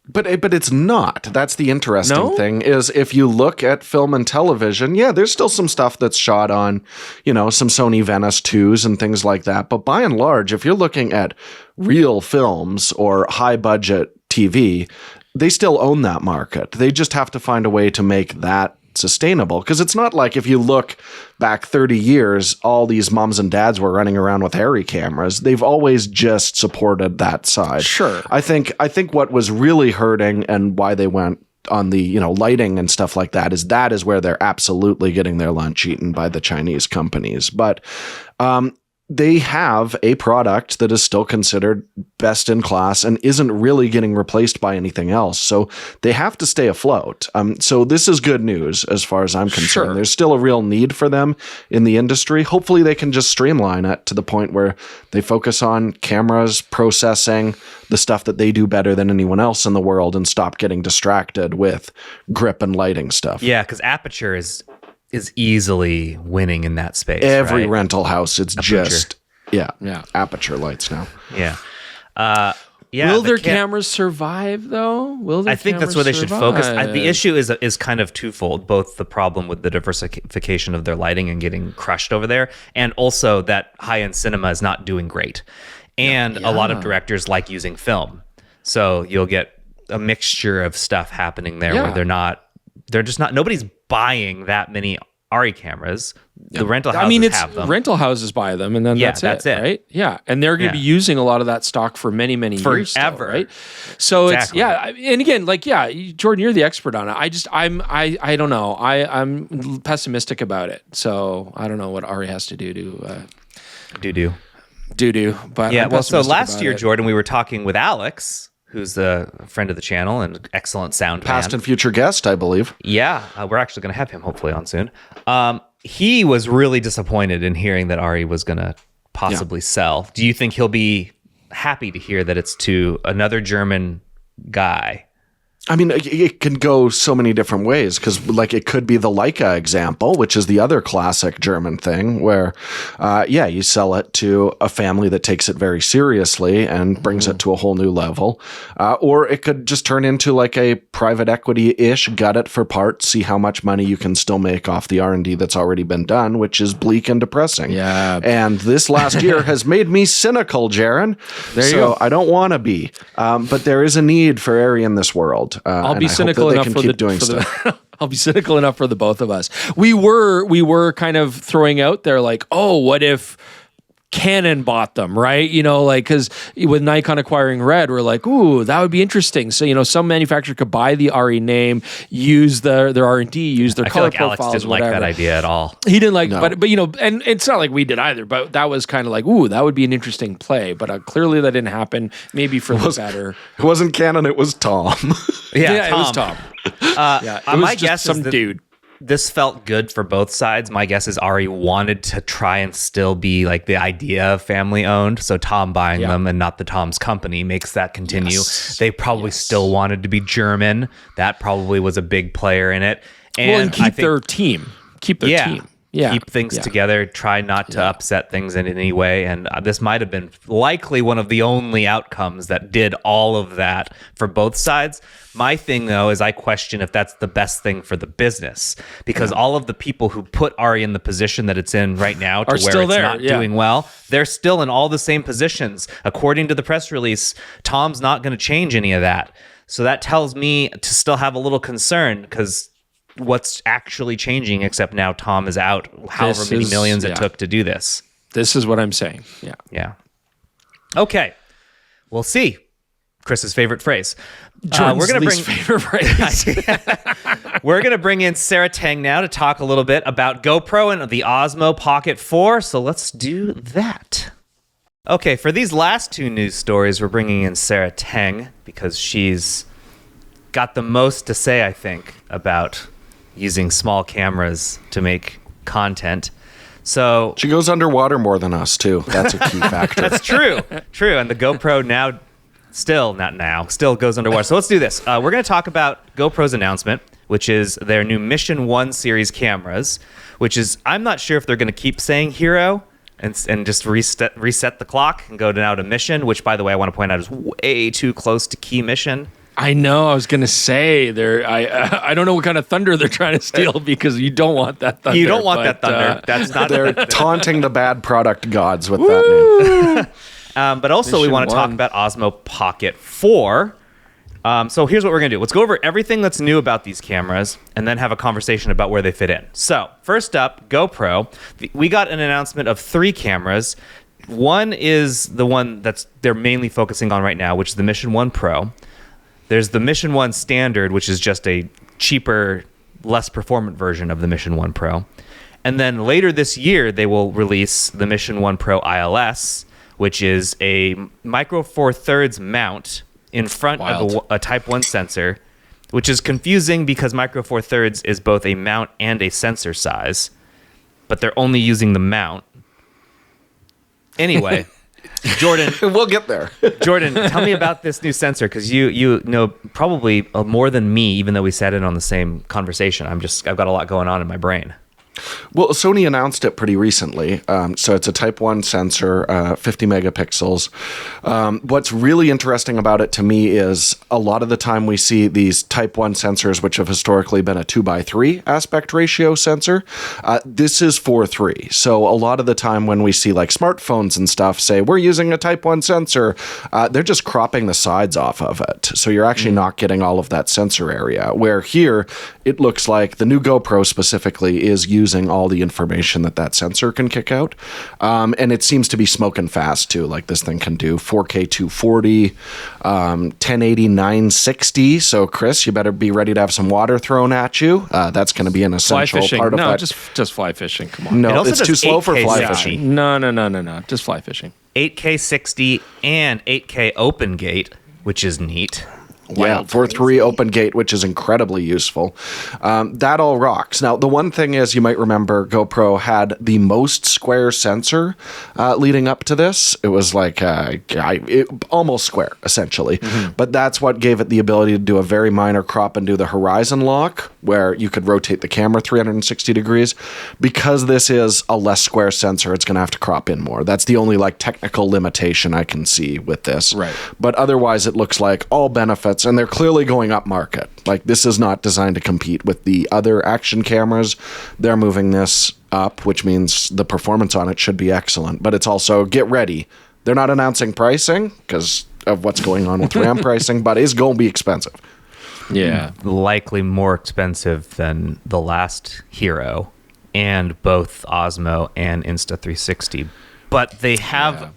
But it's not. That's the interesting thing is if you look at film and television, there's still some stuff that's shot on, some Sony Venice 2s and things like that. But by and large, if you're looking at real films or high budget TV, they still own that market. They just have to find a way to make that sustainable, because it's not like if you look back 30 years, all these moms and dads were running around with Arri cameras. They've always just supported that side. Sure. I think what was really hurting and why they went on the lighting and stuff like that is where they're absolutely getting their lunch eaten by the Chinese companies. But they have a product that is still considered best in class and isn't really getting replaced by anything else. So they have to stay afloat. So this is good news as far as I'm concerned. Sure. There's still a real need for them in the industry. Hopefully they can just streamline it to the point where they focus on cameras, processing, the stuff that they do better than anyone else in the world, and stop getting distracted with grip and lighting stuff. Yeah, because Aperture is easily winning in that space. Every right? rental house, it's Aperture. just Aperture lights now. Yeah. Yeah, will their cameras survive though? I think that's where they should focus. The issue is kind of twofold: both the problem with the diversification of their lighting and getting crushed over there, and also that high-end cinema is not doing great. And a lot of directors like using film, so you'll get a mixture of stuff happening there where they're just not. Nobody's buying that many Arri cameras. The rental houses have them. Rental houses buy them, and then that's it, right? Yeah, and they're going to be using a lot of that stock for many years, still, right? So exactly. And again, Jordan, you're the expert on it. I don't know. I'm pessimistic about it. So I don't know what Arri has to do to do. But yeah, well, so last year, Jordan, we were talking with Alex, who's a friend of the channel and excellent sound past and future guest, I believe. Yeah, we're actually going to have him hopefully on soon. He was really disappointed in hearing that Arri was going to possibly sell. Do you think he'll be happy to hear that it's to another German guy? I mean, it can go so many different ways because, it could be the Leica example, which is the other classic German thing where, you sell it to a family that takes it very seriously and brings it to a whole new level. Or it could just turn into a private equity-ish, gut it for parts, see how much money you can still make off the R&D that's already been done, which is bleak and depressing. Yeah. And this last year has made me cynical, Jaron. There you go. I don't want to be. But there is a need for Arri in this world. I'll be cynical enough for the I'll be cynical enough for the both of us. We were kind of throwing out there what if Canon bought them, right? Because with Nikon acquiring Red, we're ooh, that would be interesting. So, some manufacturer could buy the Arri name, use their R&D, use their color profiles, Alex didn't like that idea at all. He didn't like, but and it's not like we did either. But that was kind of ooh, that would be an interesting play. But clearly that didn't happen. Maybe for the better. It wasn't Canon. It was Tom. Tom. It was Tom. It was my just guess some is that dude. This felt good for both sides. My guess is Arri wanted to try and still be the idea of family owned. So Tom buying them and not the Tom's company makes that continue. Yes. They probably still wanted to be German. That probably was a big player in it. And keep their team. Keep their team. Yeah. Keep things together. Try not to upset things in any way. And this might have been likely one of the only outcomes that did all of that for both sides. My thing, though, is I question if that's the best thing for the business because all of the people who put Arri in the position that it's in right now to where it's not doing well, they're still in all the same positions. According to the press release, Tom's not going to change any of that. So that tells me to still have a little concern because what's actually changing except now Tom is out however many millions it took to do this. This is what I'm saying. Yeah. Okay. We'll see. Chris's favorite phrase. We're going to bring favorite phrase. We're going to bring in Sarah Teng now to talk a little bit about GoPro and the Osmo Pocket 4. So let's do that. Okay, for these last two news stories, we're bringing in Sarah Teng because she's got the most to say, I think, about using small cameras to make content. So she goes underwater more than us too. That's a key factor. That's true. And the GoPro still goes underwater. So let's do this. We're going to talk about GoPro's announcement, which is their new Mission 1 series cameras, which is, I'm not sure if they're going to keep saying Hero and just reset the clock and go now to Mission, which, by the way, I want to point out is way too close to Key Mission. I know. I was going to say I don't know what kind of thunder they're trying to steal because you don't want that thunder. You don't want that thunder. That's not. They're taunting the bad product gods with that name. But also, we want to talk about Osmo Pocket 4. So here's what we're going to do. Let's go over everything that's new about these cameras and then have a conversation about where they fit in. So first up, GoPro. We got an announcement of 3 cameras. One is the one they're mainly focusing on right now, which is the Mission 1 Pro. There's the Mission 1 Standard, which is just a cheaper, less performant version of the Mission 1 Pro. And then later this year, they will release the Mission 1 Pro ILS, which is a Micro Four Thirds mount in front of a Type 1 sensor, which is confusing because Micro Four Thirds is both a mount and a sensor size, but they're only using the mount. Anyway... Jordan, we'll get there. Jordan, tell me about this new sensor because you know probably more than me, even though we sat in on the same conversation. I've got a lot going on in my brain. Well, Sony announced it pretty recently. So it's a Type 1 sensor, 50 megapixels. What's really interesting about it to me is a lot of the time we see these Type 1 sensors, which have historically been a 2:3 aspect ratio sensor. This is 4:3. So a lot of the time when we see like smartphones and stuff say, we're using a Type 1 sensor, they're just cropping the sides off of it. So you're actually not getting all of that sensor area. Where here, it looks like the new GoPro specifically is using all the information that sensor can kick out. And it seems to be smoking fast too. Like this thing can do 4K 240, 1080 960. So Chris, you better be ready to have some water thrown at you. That's going to be an essential part of that. Just fly fishing. Come on. No, it's too slow for fly 60. fishing. No. Just fly fishing. 8K 60 and 8K open gate, which is neat. Yeah, 4.3 open gate, which is incredibly useful. That all rocks. Now, the one thing is, you might remember GoPro had the most square sensor leading up to this. It was like almost square, essentially. Mm-hmm. But that's what gave it the ability to do a very minor crop and do the horizon lock, where you could rotate the camera 360 degrees. Because this is a less square sensor, it's going to have to crop in more. That's the only like technical limitation I can see with this. Right. But otherwise, it looks like all benefits. And they're clearly going up market. Like, this is not designed to compete with the other action cameras. They're moving this up, which means the performance on it should be excellent. But it's also, get ready. They're not announcing pricing because of what's going on with RAM pricing, but it's going to be expensive. Yeah. Likely more expensive than the last Hero and both Osmo and Insta360. But they have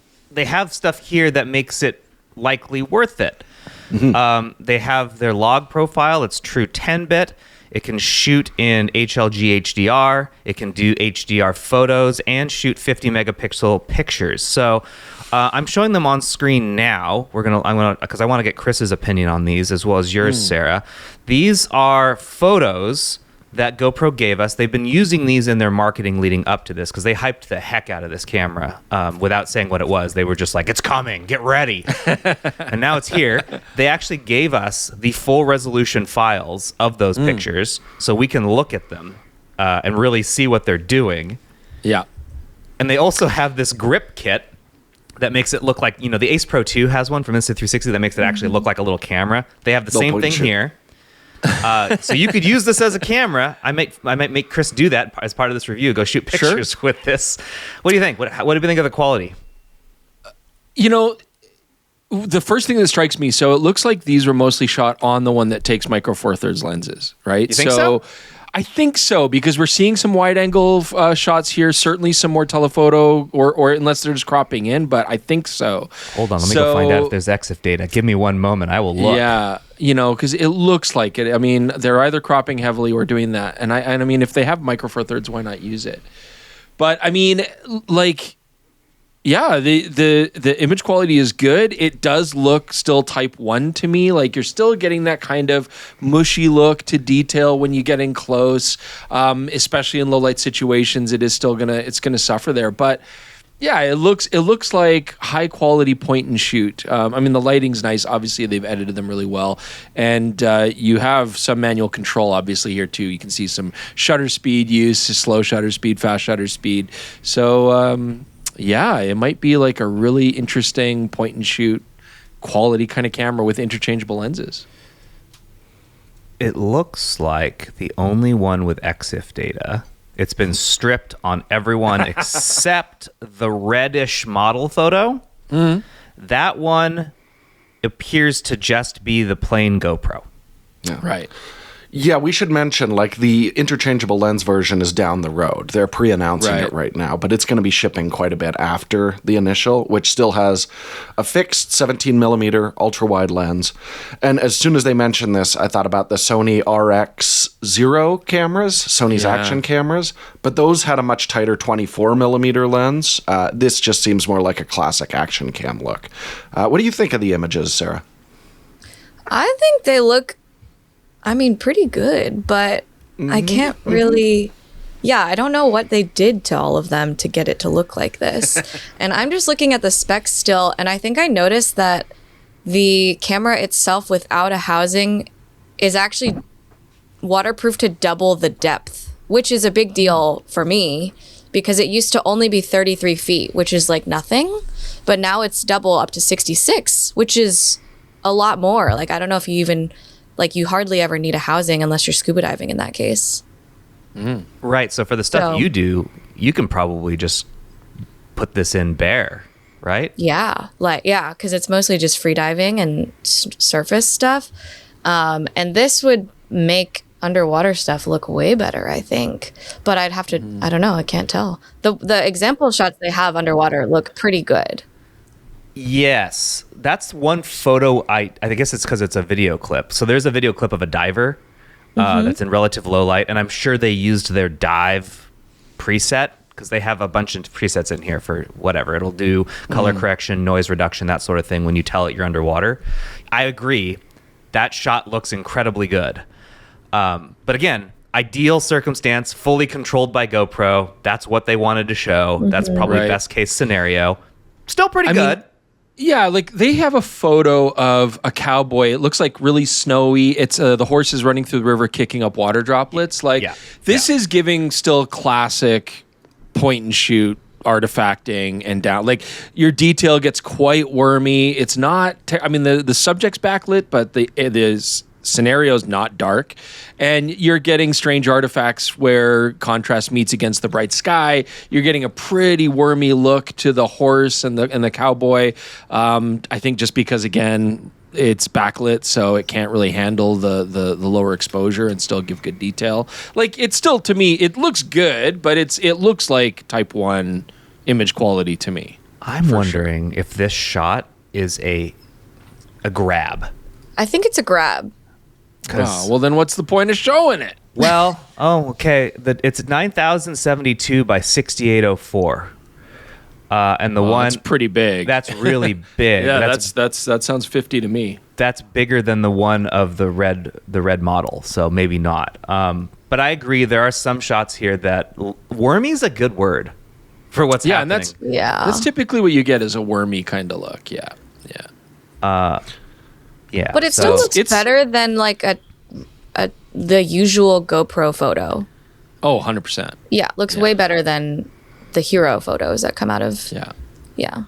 stuff here that makes it likely worth it. Mm-hmm. They have their log profile. It's true 10-bit. It can shoot in HLG HDR. It can do HDR photos and shoot 50 megapixel pictures. So I'm showing them on screen now. Because I want to get Chris's opinion on these as well as yours, Sarah. These are photos that GoPro gave us. They've been using these in their marketing leading up to this because they hyped the heck out of this camera without saying what it was. They were just like, it's coming, get ready. And now it's here. They actually gave us the full resolution files of those pictures so we can look at them and really see what they're doing. Yeah. And they also have this grip kit that makes it look like, the Ace Pro 2 has one from Insta360 that makes it actually look like a little camera. They have the same thing here. So you could use this as a camera. I might make Chris do that as part of this review. Go shoot pictures with this. What do you think? What do you think of the quality? The first thing that strikes me, so it looks like these were mostly shot on the one that takes micro four thirds lenses, right? You think so? I think so, because we're seeing some wide angle shots here, certainly some more telephoto, or unless they're just cropping in, but I think so. Hold on, let me go find out if there's EXIF data. Give me one moment, I will look. Yeah, because it looks like it. I mean, they're either cropping heavily or doing that. And I mean, if they have micro four thirds, why not use it? But I mean, like, yeah, the image quality is good. It does look still Type 1 to me. Like, you're still getting that kind of mushy look to detail when you get in close, especially in low light situations. It's gonna suffer there. But yeah, it looks like high quality point and shoot. I mean, the lighting's nice. Obviously, they've edited them really well, and you have some manual control obviously here too. You can see some shutter speed use, slow shutter speed, fast shutter speed. So yeah, it might be like a really interesting point and shoot quality kind of camera with interchangeable lenses. It looks like the only one with EXIF data. It's been stripped on everyone except the reddish model photo. Mm-hmm. That one appears to just be the plain GoPro. Yeah. Right. Yeah, we should mention, like, the interchangeable lens version is down the road. They're pre-announcing it right now, but it's going to be shipping quite a bit after the initial, which still has a fixed 17mm ultra-wide lens. And as soon as they mentioned this, I thought about the Sony RX0 cameras, Sony's action cameras, but those had a much tighter 24mm lens. This just seems more like a classic action cam look. What do you think of the images, Sarah? I think they look, pretty good, but I can't really... Yeah, I don't know what they did to all of them to get it to look like this. And I'm just looking at the specs still, and I think I noticed that the camera itself without a housing is actually waterproof to double the depth which is a big deal for me because it used to only be 33 feet, which is like nothing. But now it's double up to 66, which is a lot more. Like, I don't know if you even, like, you hardly ever need a housing unless you're scuba diving in that case. Right. So for the stuff you do, you can probably just put this in bare, right? Yeah. Because it's mostly just free diving and surface stuff. And this would make underwater stuff look way better, I think. But I'd have to, I don't know, I can't tell. The example shots they have underwater look pretty good. Yes, that's one photo. I guess it's because it's a video clip. So there's a video clip of a diver that's in relative low light, and I'm sure they used their dive preset because they have a bunch of presets in here for whatever. It'll do color correction, noise reduction, that sort of thing when you tell it you're underwater. I agree. That shot looks incredibly good. But again, ideal circumstance, fully controlled by GoPro. That's what they wanted to show. That's probably best case scenario. Still pretty good. Yeah, like they have a photo of a cowboy. It looks like really snowy. It's the horse is running through the river kicking up water droplets. Like this is giving still classic point and shoot artifacting and down. Like your detail gets quite wormy. It's not. I mean, the subject's backlit, but it is. Scenario's not dark, and you're getting strange artifacts where contrast meets against the bright sky. You're getting a pretty wormy look to the horse and the cowboy. I think just because again it's backlit, so it can't really handle the lower exposure and still give good detail. Like it's still, to me, it looks good, but it looks like Type 1 image quality to me. I'm wondering if this shot is a grab. I think it's a grab. Oh, well, then what's the point of showing it? Well, okay. It's 9,072 by 6,804. And the one... That's pretty big. That's really big. Yeah, that sounds 50 to me. That's bigger than the one of the red model, so maybe not. But I agree, there are some shots here that... Wormy is a good word for what's happening. And that's typically what you get is a wormy kind of look. Yeah. Yeah, but it still looks better than like the usual GoPro photo. Oh, 100%. Yeah, looks way better than the hero photos that come out of. Yeah.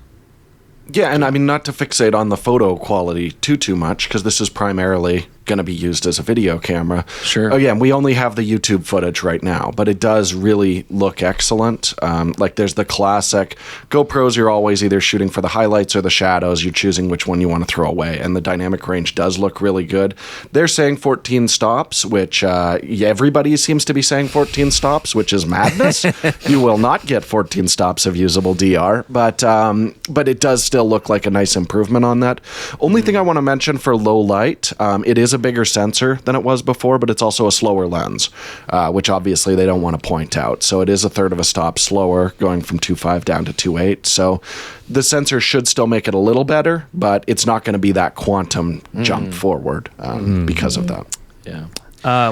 Yeah, and I mean, not to fixate on the photo quality too much, because this is primarily going to be used as a video camera. Sure. Again, we only have the YouTube footage right now, but it does really look excellent. Like there's the classic GoPros, you're always either shooting for the highlights or the shadows. You're choosing which one you want to throw away, and the dynamic range does look really good. They're saying 14 stops, which everybody seems to be saying 14 stops, which is madness. You will not get 14 stops of usable DR, but it does still look like a nice improvement on that. Only thing I want to mention for low light, it is a bigger sensor than it was before, but it's also a slower lens, which obviously they don't want to point out. So it is a third of a stop slower, going from 2.5 down to 2.8. So the sensor should still make it a little better, but it's not going to be that quantum jump forward because of that. Yeah.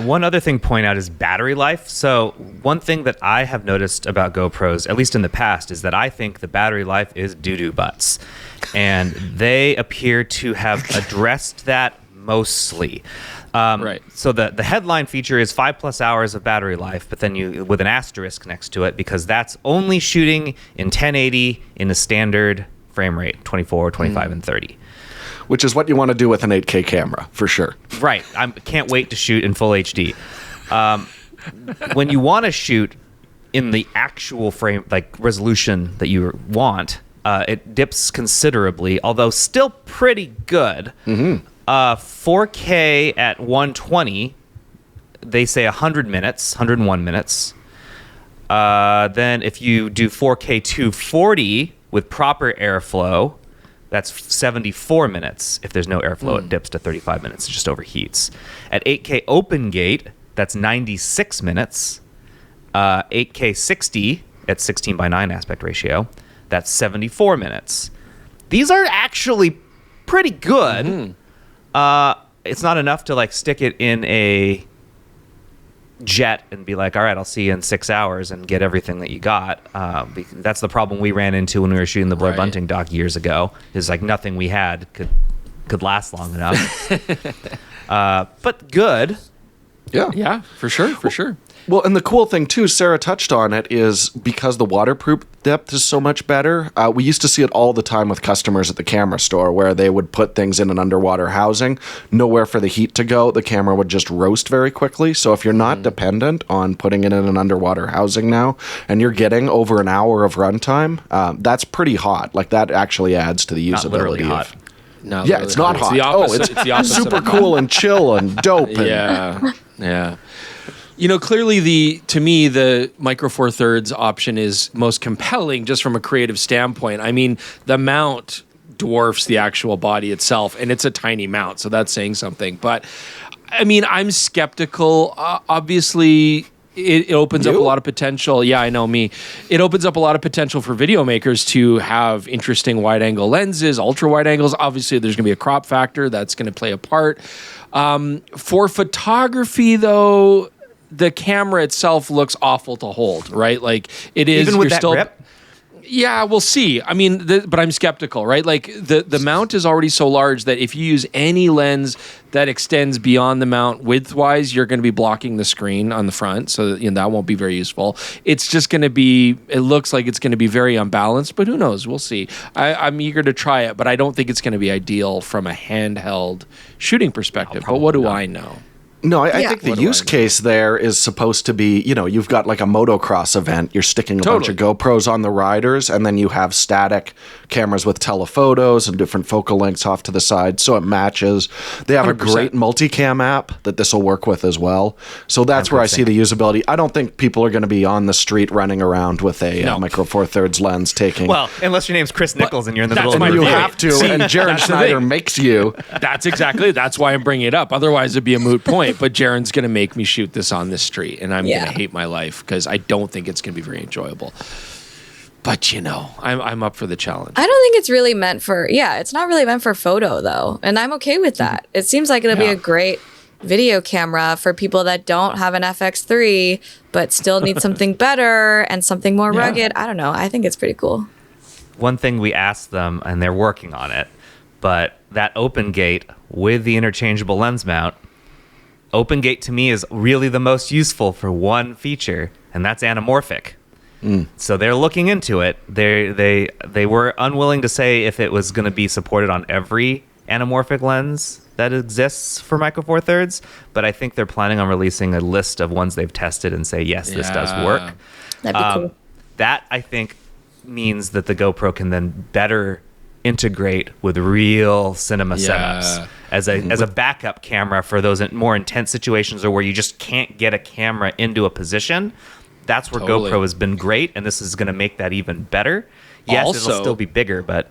One other thing to point out is battery life. So one thing that I have noticed about GoPros, at least in the past, is that I think the battery life is doo-doo butts. And they appear to have addressed that mostly. Right. So the headline feature is 5+ hours of battery life, but then you with an asterisk next to it, because that's only shooting in 1080 in a standard frame rate, 24, 25, and 30. Which is what you want to do with an 8K camera, for sure. Right. I can't wait to shoot in full HD. When you want to shoot in the actual frame, like resolution that you want, it dips considerably, although still pretty good. 4K at 120, they say 100 minutes, 101 minutes. Then if you do 4K 240 with proper airflow, that's 74 minutes. If there's no airflow, it dips to 35 minutes. It just overheats. At 8K open gate, that's 96 minutes. 8K 60 at 16:9 aspect ratio, that's 74 minutes. These are actually pretty good. It's not enough to like stick it in a jet and be like, all right, I'll see you in 6 hours and get everything that you got. That's the problem we ran into when we were shooting the Blair Bunting doc years ago, is like nothing we had could last long enough. But good. Yeah, for sure. Well, and the cool thing, too, Sarah touched on it, is because the waterproof depth is so much better. We used to see it all the time with customers at the camera store where they would put things in an underwater housing, nowhere for the heat to go. The camera would just roast very quickly. So if you're not dependent on putting it in an underwater housing now and you're getting over an hour of runtime, that's pretty hot. Like, that actually adds to the usability. Not literally hot. No, yeah, it's not hot. It's the opposite super of cool and chill and dope. Yeah. You know, clearly to me, the Micro Four Thirds option is most compelling just from a creative standpoint. I mean, the mount dwarfs the actual body itself, and it's a tiny mount, so that's saying something. But, I mean, I'm skeptical. Obviously, it opens up a lot of potential. Yeah, I know me. It opens up a lot of potential for video makers to have interesting wide-angle lenses, ultra-wide angles. Obviously, there's going to be a crop factor. That's going to play a part. For photography, though, the camera itself looks awful to hold, right? Like, it is. Even with that grip? Yeah, we'll see. I mean, but I'm skeptical, right? Like, the mount is already so large that if you use any lens that extends beyond the mount width-wise, you're going to be blocking the screen on the front, so that won't be very useful. It's just going to be, it looks like it's going to be very unbalanced, but who knows? We'll see. I'm eager to try it, but I don't think it's going to be ideal from a handheld shooting perspective. But what do I know? No, I think the use case there is supposed to be, you've got like a motocross event. You're sticking a bunch of GoPros on the riders, and then you have static cameras with telephotos and different focal lengths off to the side, so it matches. They have 100%. A great multicam app that this will work with as well. So that's 100%. Where I see the usability. I don't think people are going to be on the street running around with a Micro Four Thirds lens taking. Well, unless your name's Chris Nichols and you're in the middle of you review. have to, and Jaron Schneider makes you. That's why I'm bringing it up. Otherwise, it'd be a moot point. But Jaron's going to make me shoot this on this street, and I'm going to hate my life because I don't think it's going to be very enjoyable. But I'm up for the challenge. I don't think it's really meant for. It's not really meant for photo though, and I'm okay with that. It seems like it'll be a great video camera for people that don't have an FX3 but still need something better and something more rugged. I don't know. I think it's pretty cool. One thing we asked them, and they're working on it, but that open gate with the interchangeable lens mount. Open gate to me is really the most useful for one feature, and that's anamorphic. So they're looking into it. They were unwilling to say if it was going to be supported on every anamorphic lens that exists for Micro Four Thirds, but I think they're planning on releasing a list of ones they've tested and say, yes, this does work. That'd be cool. That, I think, means that the GoPro can then better integrate with real cinema setups as a backup camera for those more intense situations or where you just can't get a camera into a position. That's where GoPro has been great, and this is going to make that even better. Yes, it'll still be bigger, but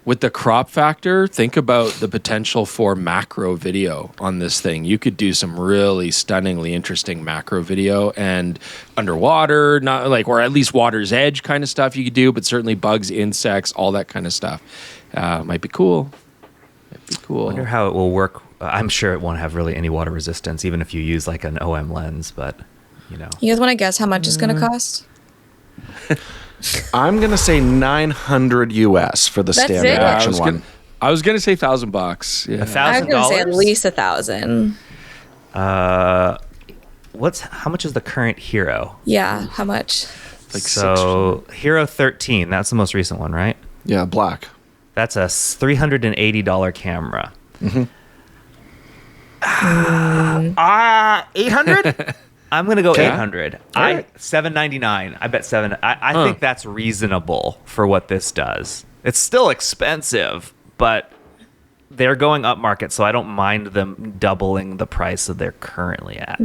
with the crop factor, think about the potential for macro video on this thing. You could do some really stunningly interesting macro video, and underwater, not like, or at least water's edge kind of stuff you could do, but certainly bugs, insects, all that kind of stuff. Might be cool. I wonder how it will work. I'm sure it won't have really any water resistance, even if you use like an OM lens, but You guys want to guess how much it's going to cost? I'm going to say $900 US for the standard action one. I was going to say $1,000. Yeah. $1,000? I was going to say at least 1,000. How much is the current Hero? Yeah, how much? Like so Hero 13, that's the most recent one, right? Yeah, black. That's a $380 camera. 800? I'm gonna go 800. $799. I bet I think that's reasonable for what this does. It's still expensive, but they're going up market, so I don't mind them doubling the price that they're currently at.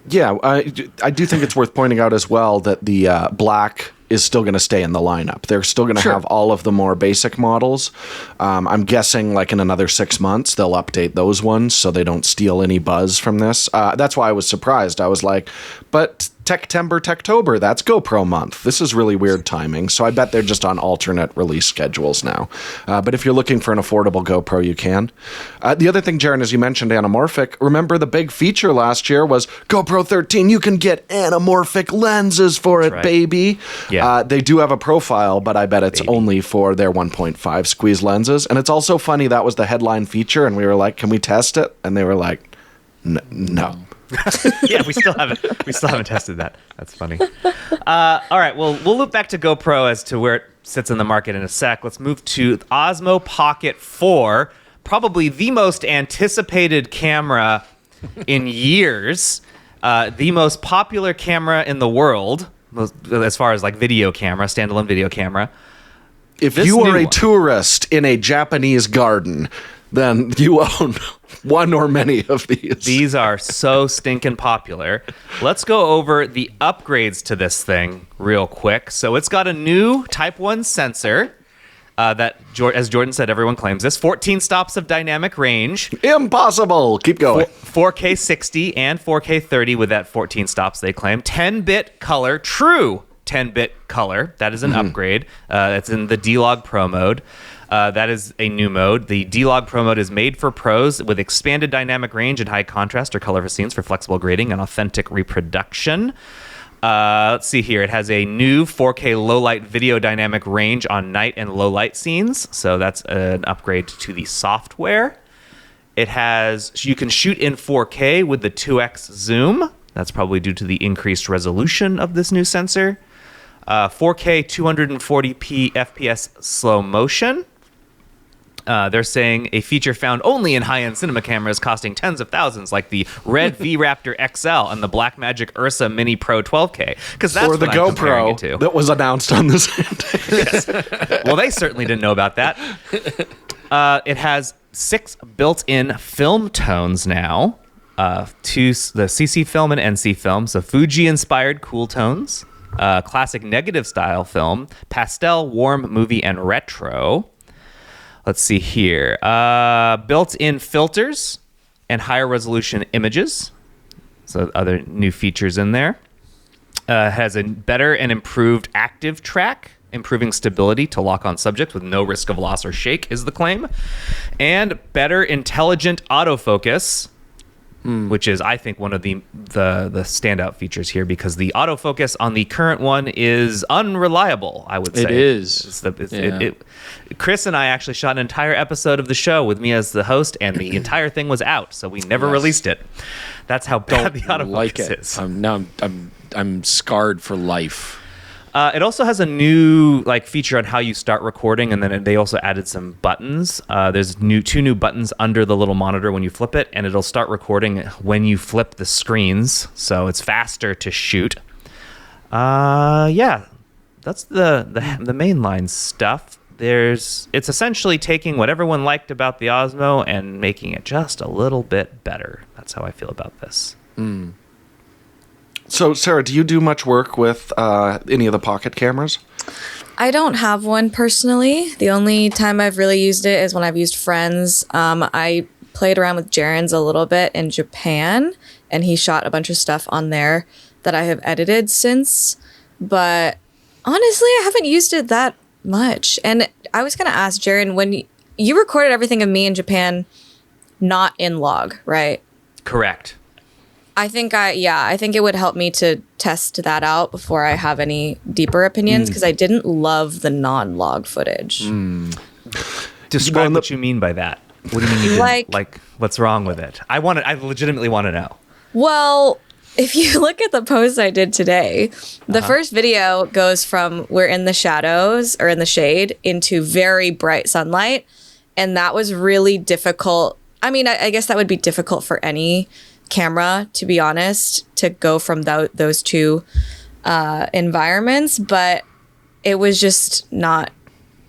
Yeah, I do think it's worth pointing out as well that the black is still going to stay in the lineup. They're still going to have all of the more basic models. I'm guessing like in another 6 months, they'll update those ones so they don't steal any buzz from this. That's why I was surprised. I was like, but Techtober, that's GoPro month. This is really weird timing. So I bet they're just on alternate release schedules now. But if you're looking for an affordable GoPro, you can. The other thing, Jaron, as you mentioned, anamorphic. Remember the big feature last year was GoPro 13. You can get anamorphic lenses for it, baby. Yeah. They do have a profile, but I bet it's only for their 1.5 squeeze lenses. And it's also funny, that was the headline feature. And we were like, can we test it? And they were like, no. Yeah, we still haven't tested that. That's funny. All right, well, we'll loop back to GoPro as to where it sits in the market in a sec. Let's move to Osmo Pocket 4, probably the most anticipated camera in years, the most popular camera in the world, as far as like video camera, standalone video camera. If you are a tourist in a Japanese garden, then you own one or many of these. These are so stinking popular. Let's go over the upgrades to this thing real quick. So it's got a new Type 1 sensor that, as Jordan said, everyone claims this. 14 stops of dynamic range. Impossible. Keep going. 4K 60 and 4K 30 with that 14 stops they claim. 10-bit color, true 10-bit color. That is an upgrade. That's in the D-Log Pro mode. That is a new mode. The D-Log Pro mode is made for pros with expanded dynamic range and high contrast or color for scenes for flexible grading and authentic reproduction. Let's see here. It has a new 4K low-light video dynamic range on night and low-light scenes. So that's an upgrade to the software. It has, you can shoot in 4K with the 2x zoom. That's probably due to the increased resolution of this new sensor. 4K 240p FPS slow motion. They're saying a feature found only in high-end cinema cameras costing tens of thousands, like the Red V-Raptor XL and the Blackmagic Ursa Mini Pro 12K. Because that's or the GoPro that was announced on this. Yes. Well, they certainly didn't know about that. It has 6 built-in film tones now. The CC film and NC film, so Fuji-inspired cool tones. Classic negative style film, pastel, warm, movie, and retro. Let's see here. Built-in filters and higher resolution images. So other new features in there. Has a better and improved active track, improving stability to lock on subject with no risk of loss or shake is the claim. And better intelligent autofocus, which is, I think, one of the standout features here, because the autofocus on the current one is unreliable, I would say. It is. Chris and I actually shot an entire episode of the show with me as the host, and the entire thing was out, so we never released it. That's how bad the autofocus is. I'm scarred for life. It also has a new feature on how you start recording, and then they also added some buttons. There's two new buttons under the little monitor when you flip it, and it'll start recording when you flip the screens, so it's faster to shoot. Yeah, that's the mainline stuff. It's essentially taking what everyone liked about the Osmo and making it just a little bit better. That's how I feel about this. So, Sarah, do you do much work with any of the Pocket cameras? I don't have one personally. The only time I've really used it is when I've used friends. I played around with Jaren's a little bit in Japan, and he shot a bunch of stuff on there that I have edited since. But honestly, I haven't used it that much. And I was going to ask Jaren, when you recorded everything of me in Japan, not in log, right? Correct. I think it would help me to test that out before I have any deeper opinions, because I didn't love the non-log footage. Describe what you mean by that. What do you mean you didn't? What's wrong with it? I legitimately want to know. Well, if you look at the post I did today, the first video goes from we're in the shadows or in the shade into very bright sunlight, and that was really difficult. I mean, I guess that would be difficult for any camera, to be honest, to go from those two environments, but it was just not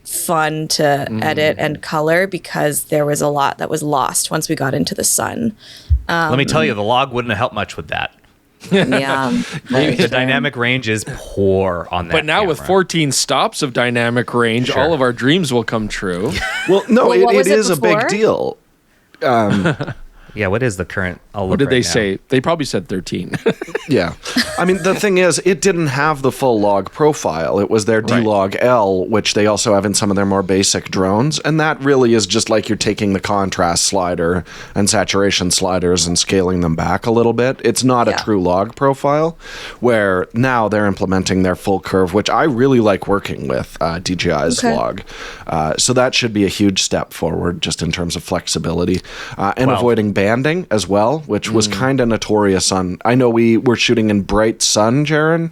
fun to edit and color because there was a lot that was lost once we got into the sun. Let me tell you, the log wouldn't have helped much with that. Yeah. The dynamic range is poor on that. But now camera. with 14 stops of dynamic range, all of our dreams will come true. Well, no, it is a big deal. Yeah, what is the current? What did they say? They probably said 13. Yeah. I mean, the thing is, it didn't have the full log profile. It was their D-Log L, which they also have in some of their more basic drones. And that really is just like you're taking the contrast slider and saturation sliders and scaling them back a little bit. It's not a true log profile, where now they're implementing their full curve, which I really like working with DJI's log. So that should be a huge step forward just in terms of flexibility and avoiding banding as well, which was kind of notorious on. I know we were shooting in bright sun, Jaron,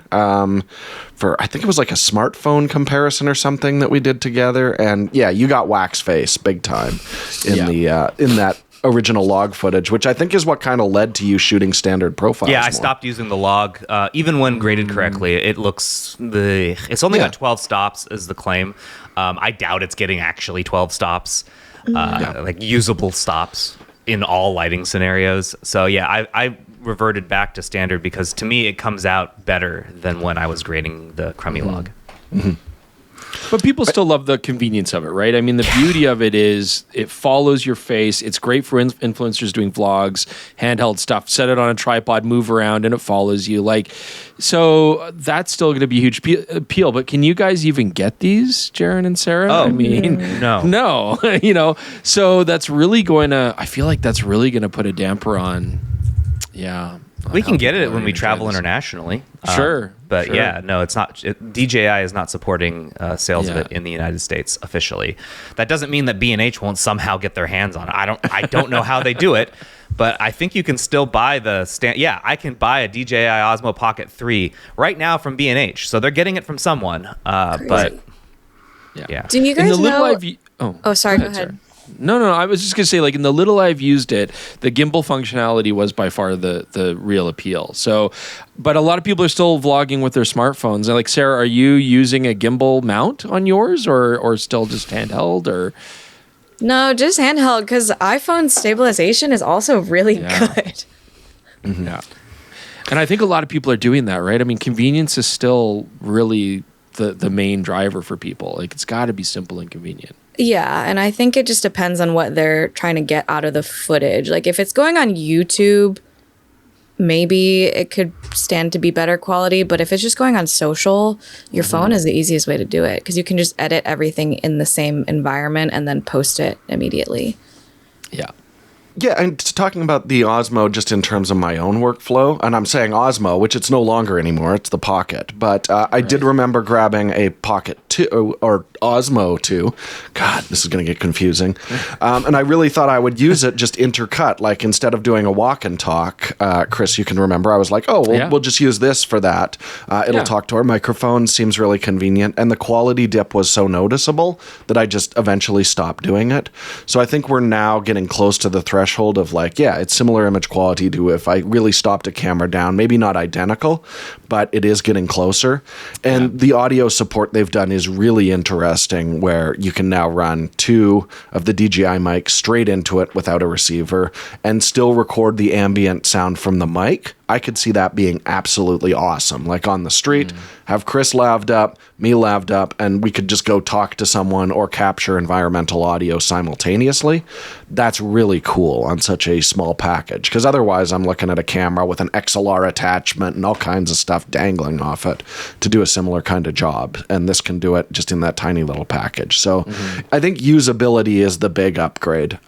for I think it was like a smartphone comparison or something that we did together, and yeah, you got wax face big time in that original log footage, which I think is what kind of led to you shooting standard profiles. Yeah, I more. stopped using the log. Even when graded correctly, it looks it's only got 12 stops is the claim. I doubt it's getting actually 12 stops, like usable stops in all lighting scenarios. So yeah, I reverted back to standard because to me it comes out better than when I was grading the crummy log. Mm-hmm. But people still love the convenience of it, right? I mean, the beauty of it is it follows your face. It's great for influencers doing vlogs, handheld stuff. Set it on a tripod, move around, and it follows you. Like, so that's still going to be a huge appeal. But can you guys even get these, Jaron and Sarah? Oh, I mean, no. You know, so that's really going to. I feel like that's really going to put a damper on. Yeah. We can get it when we travel internationally. Sure. But sure. yeah, no, it's not. DJI is not supporting sales of it in the United States officially. That doesn't mean that B&H won't somehow get their hands on it. I don't know how they do it, but I think you can still buy the Yeah, I can buy a DJI Osmo Pocket 3 right now from B&H. So they're getting it from someone. But yeah. Do you guys know? Sorry, go ahead. Sorry. No. I was just going to say, like, in the little I've used it, the gimbal functionality was by far the real appeal. So, but a lot of people are still vlogging with their smartphones. Like, Sarah, are you using a gimbal mount on yours or still just handheld or? No, just handheld because iPhone stabilization is also really good. Mm-hmm. Yeah. And I think a lot of people are doing that, right? I mean, convenience is still really the main driver for people. Like, it's got to be simple and convenient. Yeah, and I think it just depends on what they're trying to get out of the footage. Like, if it's going on YouTube, maybe it could stand to be better quality. But if it's just going on social, your phone is the easiest way to do it because you can just edit everything in the same environment and then post it immediately. Yeah. Yeah, and talking about the Osmo just in terms of my own workflow, and I'm saying Osmo, which it's no longer anymore, it's the Pocket. But I did remember grabbing a Pocket 2, or Osmo 2. God, this is going to get confusing. And I really thought I would use it just intercut, like instead of doing a walk and talk, Chris, you can remember, I was like, we'll just use this for that. It'll talk to our microphone, seems really convenient, and the quality dip was so noticeable that I just eventually stopped doing it. So I think we're now getting close to the threshold of like, it's similar image quality to if I really stopped a camera down, maybe not identical, but it is getting closer. And the audio support they've done is really interesting where you can now run 2 of the DJI mics straight into it without a receiver and still record the ambient sound from the mic. I could see that being absolutely awesome. Like on the street, have Chris laved up, me laved up, and we could just go talk to someone or capture environmental audio simultaneously. That's really cool on such a small package. Because otherwise I'm looking at a camera with an XLR attachment and all kinds of stuff dangling off it to do a similar kind of job. And this can do it just in that tiny little package. So I think usability is the big upgrade.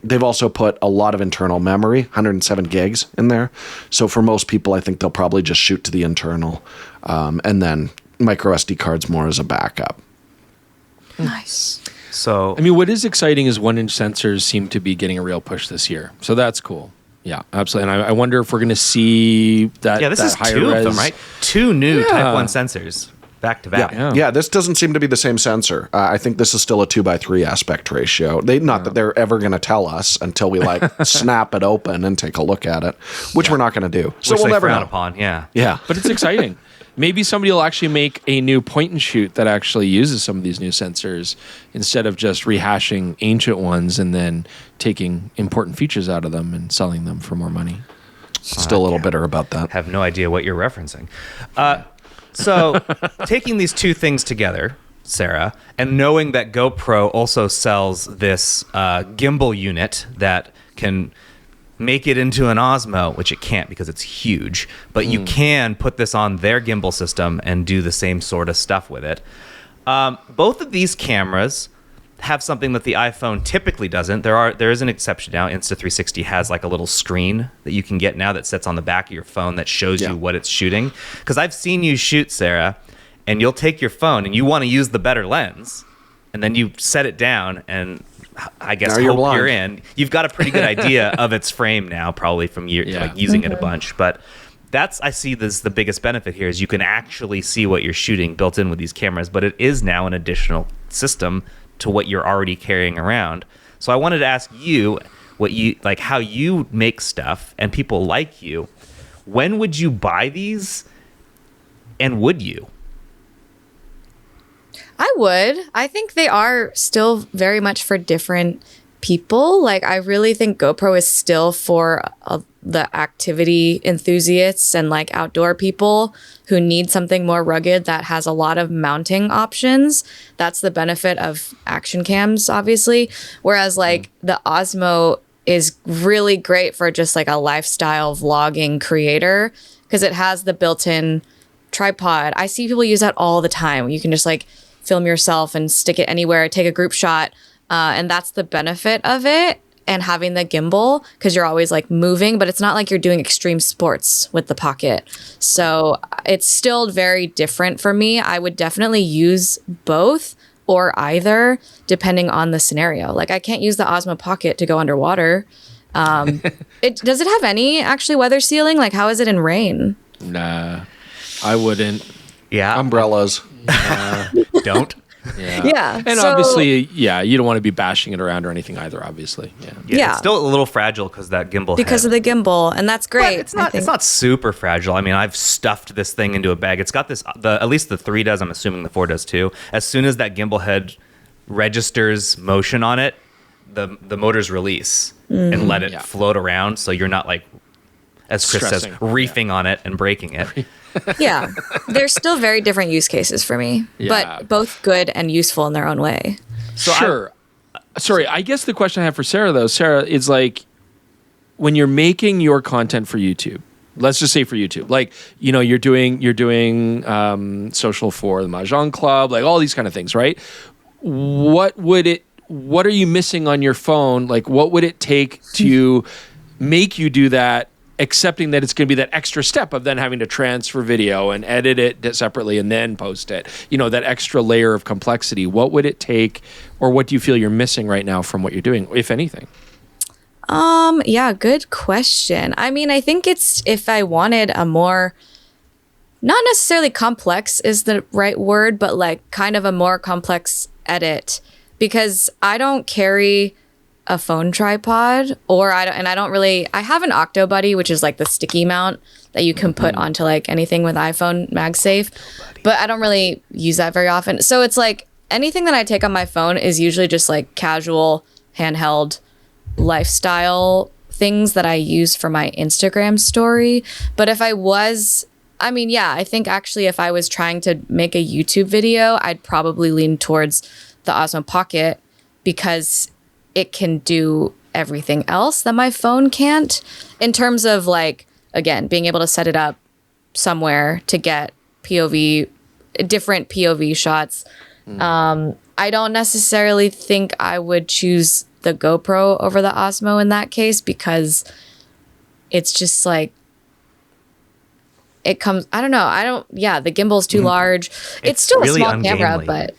They've also put a lot of internal memory, 107 gigs in there. So for most people, I think they'll probably just shoot to the internal and then micro SD cards more as a backup. Nice. So, I mean, what is exciting is 1-inch sensors seem to be getting a real push this year. So that's cool. Yeah, absolutely. And I wonder if we're going to see that. Yeah, this that is higher 2 res. of them, right? 2 new Type 1 sensors back to back. Yeah, this doesn't seem to be the same sensor. I think this is still a 2:3 aspect ratio. Not that they're ever going to tell us until we like snap it open and take a look at it, which we're not going to do. So Which we'll they never frown know. upon. Yeah. But it's exciting. Maybe somebody will actually make a new point and shoot that actually uses some of these new sensors instead of just rehashing ancient ones and then taking important features out of them and selling them for more money. Still a little bitter about that. Have no idea what you're referencing. So taking these 2 things together, Sarah, and knowing that GoPro also sells this gimbal unit that can make it into an Osmo, which it can't because it's huge, but you can put this on their gimbal system and do the same sort of stuff with it. Both of these cameras have something that the iPhone typically doesn't. There is an exception now. Insta360 has like a little screen that you can get now that sits on the back of your phone that shows you what it's shooting. Because I've seen you shoot, Sarah, and you'll take your phone and you want to use the better lens, and then you set it down and I guess Now you're hope blind. you're in. You've got a pretty good idea of its frame now, probably from like using it a bunch. But I see this the biggest benefit here is you can actually see what you're shooting built in with these cameras, but it is now an additional system to what you're already carrying around. So I wanted to ask you how you make stuff and people like you. When would you buy these, and would you? I would. I think they are still very much for different people. Like, I really think GoPro is still for the activity enthusiasts and like outdoor people who need something more rugged that has a lot of mounting options. That's the benefit of action cams, obviously. Whereas like the Osmo is really great for just like a lifestyle vlogging creator because it has the built-in tripod. I see people use that all the time. You can just like film yourself and stick it anywhere, take a group shot. And that's the benefit of it. And having the gimbal, because you're always like moving, but it's not like you're doing extreme sports with the Pocket. So it's still very different for me. I would definitely use both or either, depending on the scenario. Like, I can't use the Osmo Pocket to go underwater. Does it have any actually weather sealing? Like, how is it in rain? Nah, I wouldn't. Yeah. Umbrellas. Don't. Yeah. And obviously, you don't want to be bashing it around or anything either, obviously. Yeah. It's still a little fragile because that gimbal because of the gimbal, and that's great. But it's not super fragile. I mean, I've stuffed this thing into a bag. It's got this, at least the 3 does, I'm assuming the 4 does too. As soon as that gimbal head registers motion on it, the motors release and let it float around, so you're not like, as Chris Stressing. says, reefing on it and breaking it. Yeah. There's still very different use cases for me, but both good and useful in their own way. So sure. Sorry, I guess the question I have for Sarah, though, Sarah, is like, when you're making your content for YouTube, let's just say for YouTube, like, you know, you're doing social for the Mahjong Club, like all these kind of things, right? What are you missing on your phone? Like, what would it take to make you do that, accepting that it's going to be that extra step of then having to transfer video and edit it separately and then post it? You know, that extra layer of complexity. What would it take, or what do you feel you're missing right now from what you're doing, if anything? Yeah, good question. I mean, I think it's, if I wanted a more, not necessarily complex is the right word, but like kind of a more complex edit, because I don't carry a phone tripod, or I have an Octobuddy, which is like the sticky mount that you can put onto like anything with iPhone MagSafe, but I don't really use that very often. So it's like anything that I take on my phone is usually just like casual handheld lifestyle things that I use for my Instagram story. But if I was, I think actually if I was trying to make a YouTube video, I'd probably lean towards the Osmo Pocket, because it can do everything else that my phone can't, in terms of like, again, being able to set it up somewhere to get different POV shots. I don't necessarily think I would choose the GoPro over the Osmo in that case, because it's just like, it comes, I don't know. The gimbal's too large. It's still really a small camera, but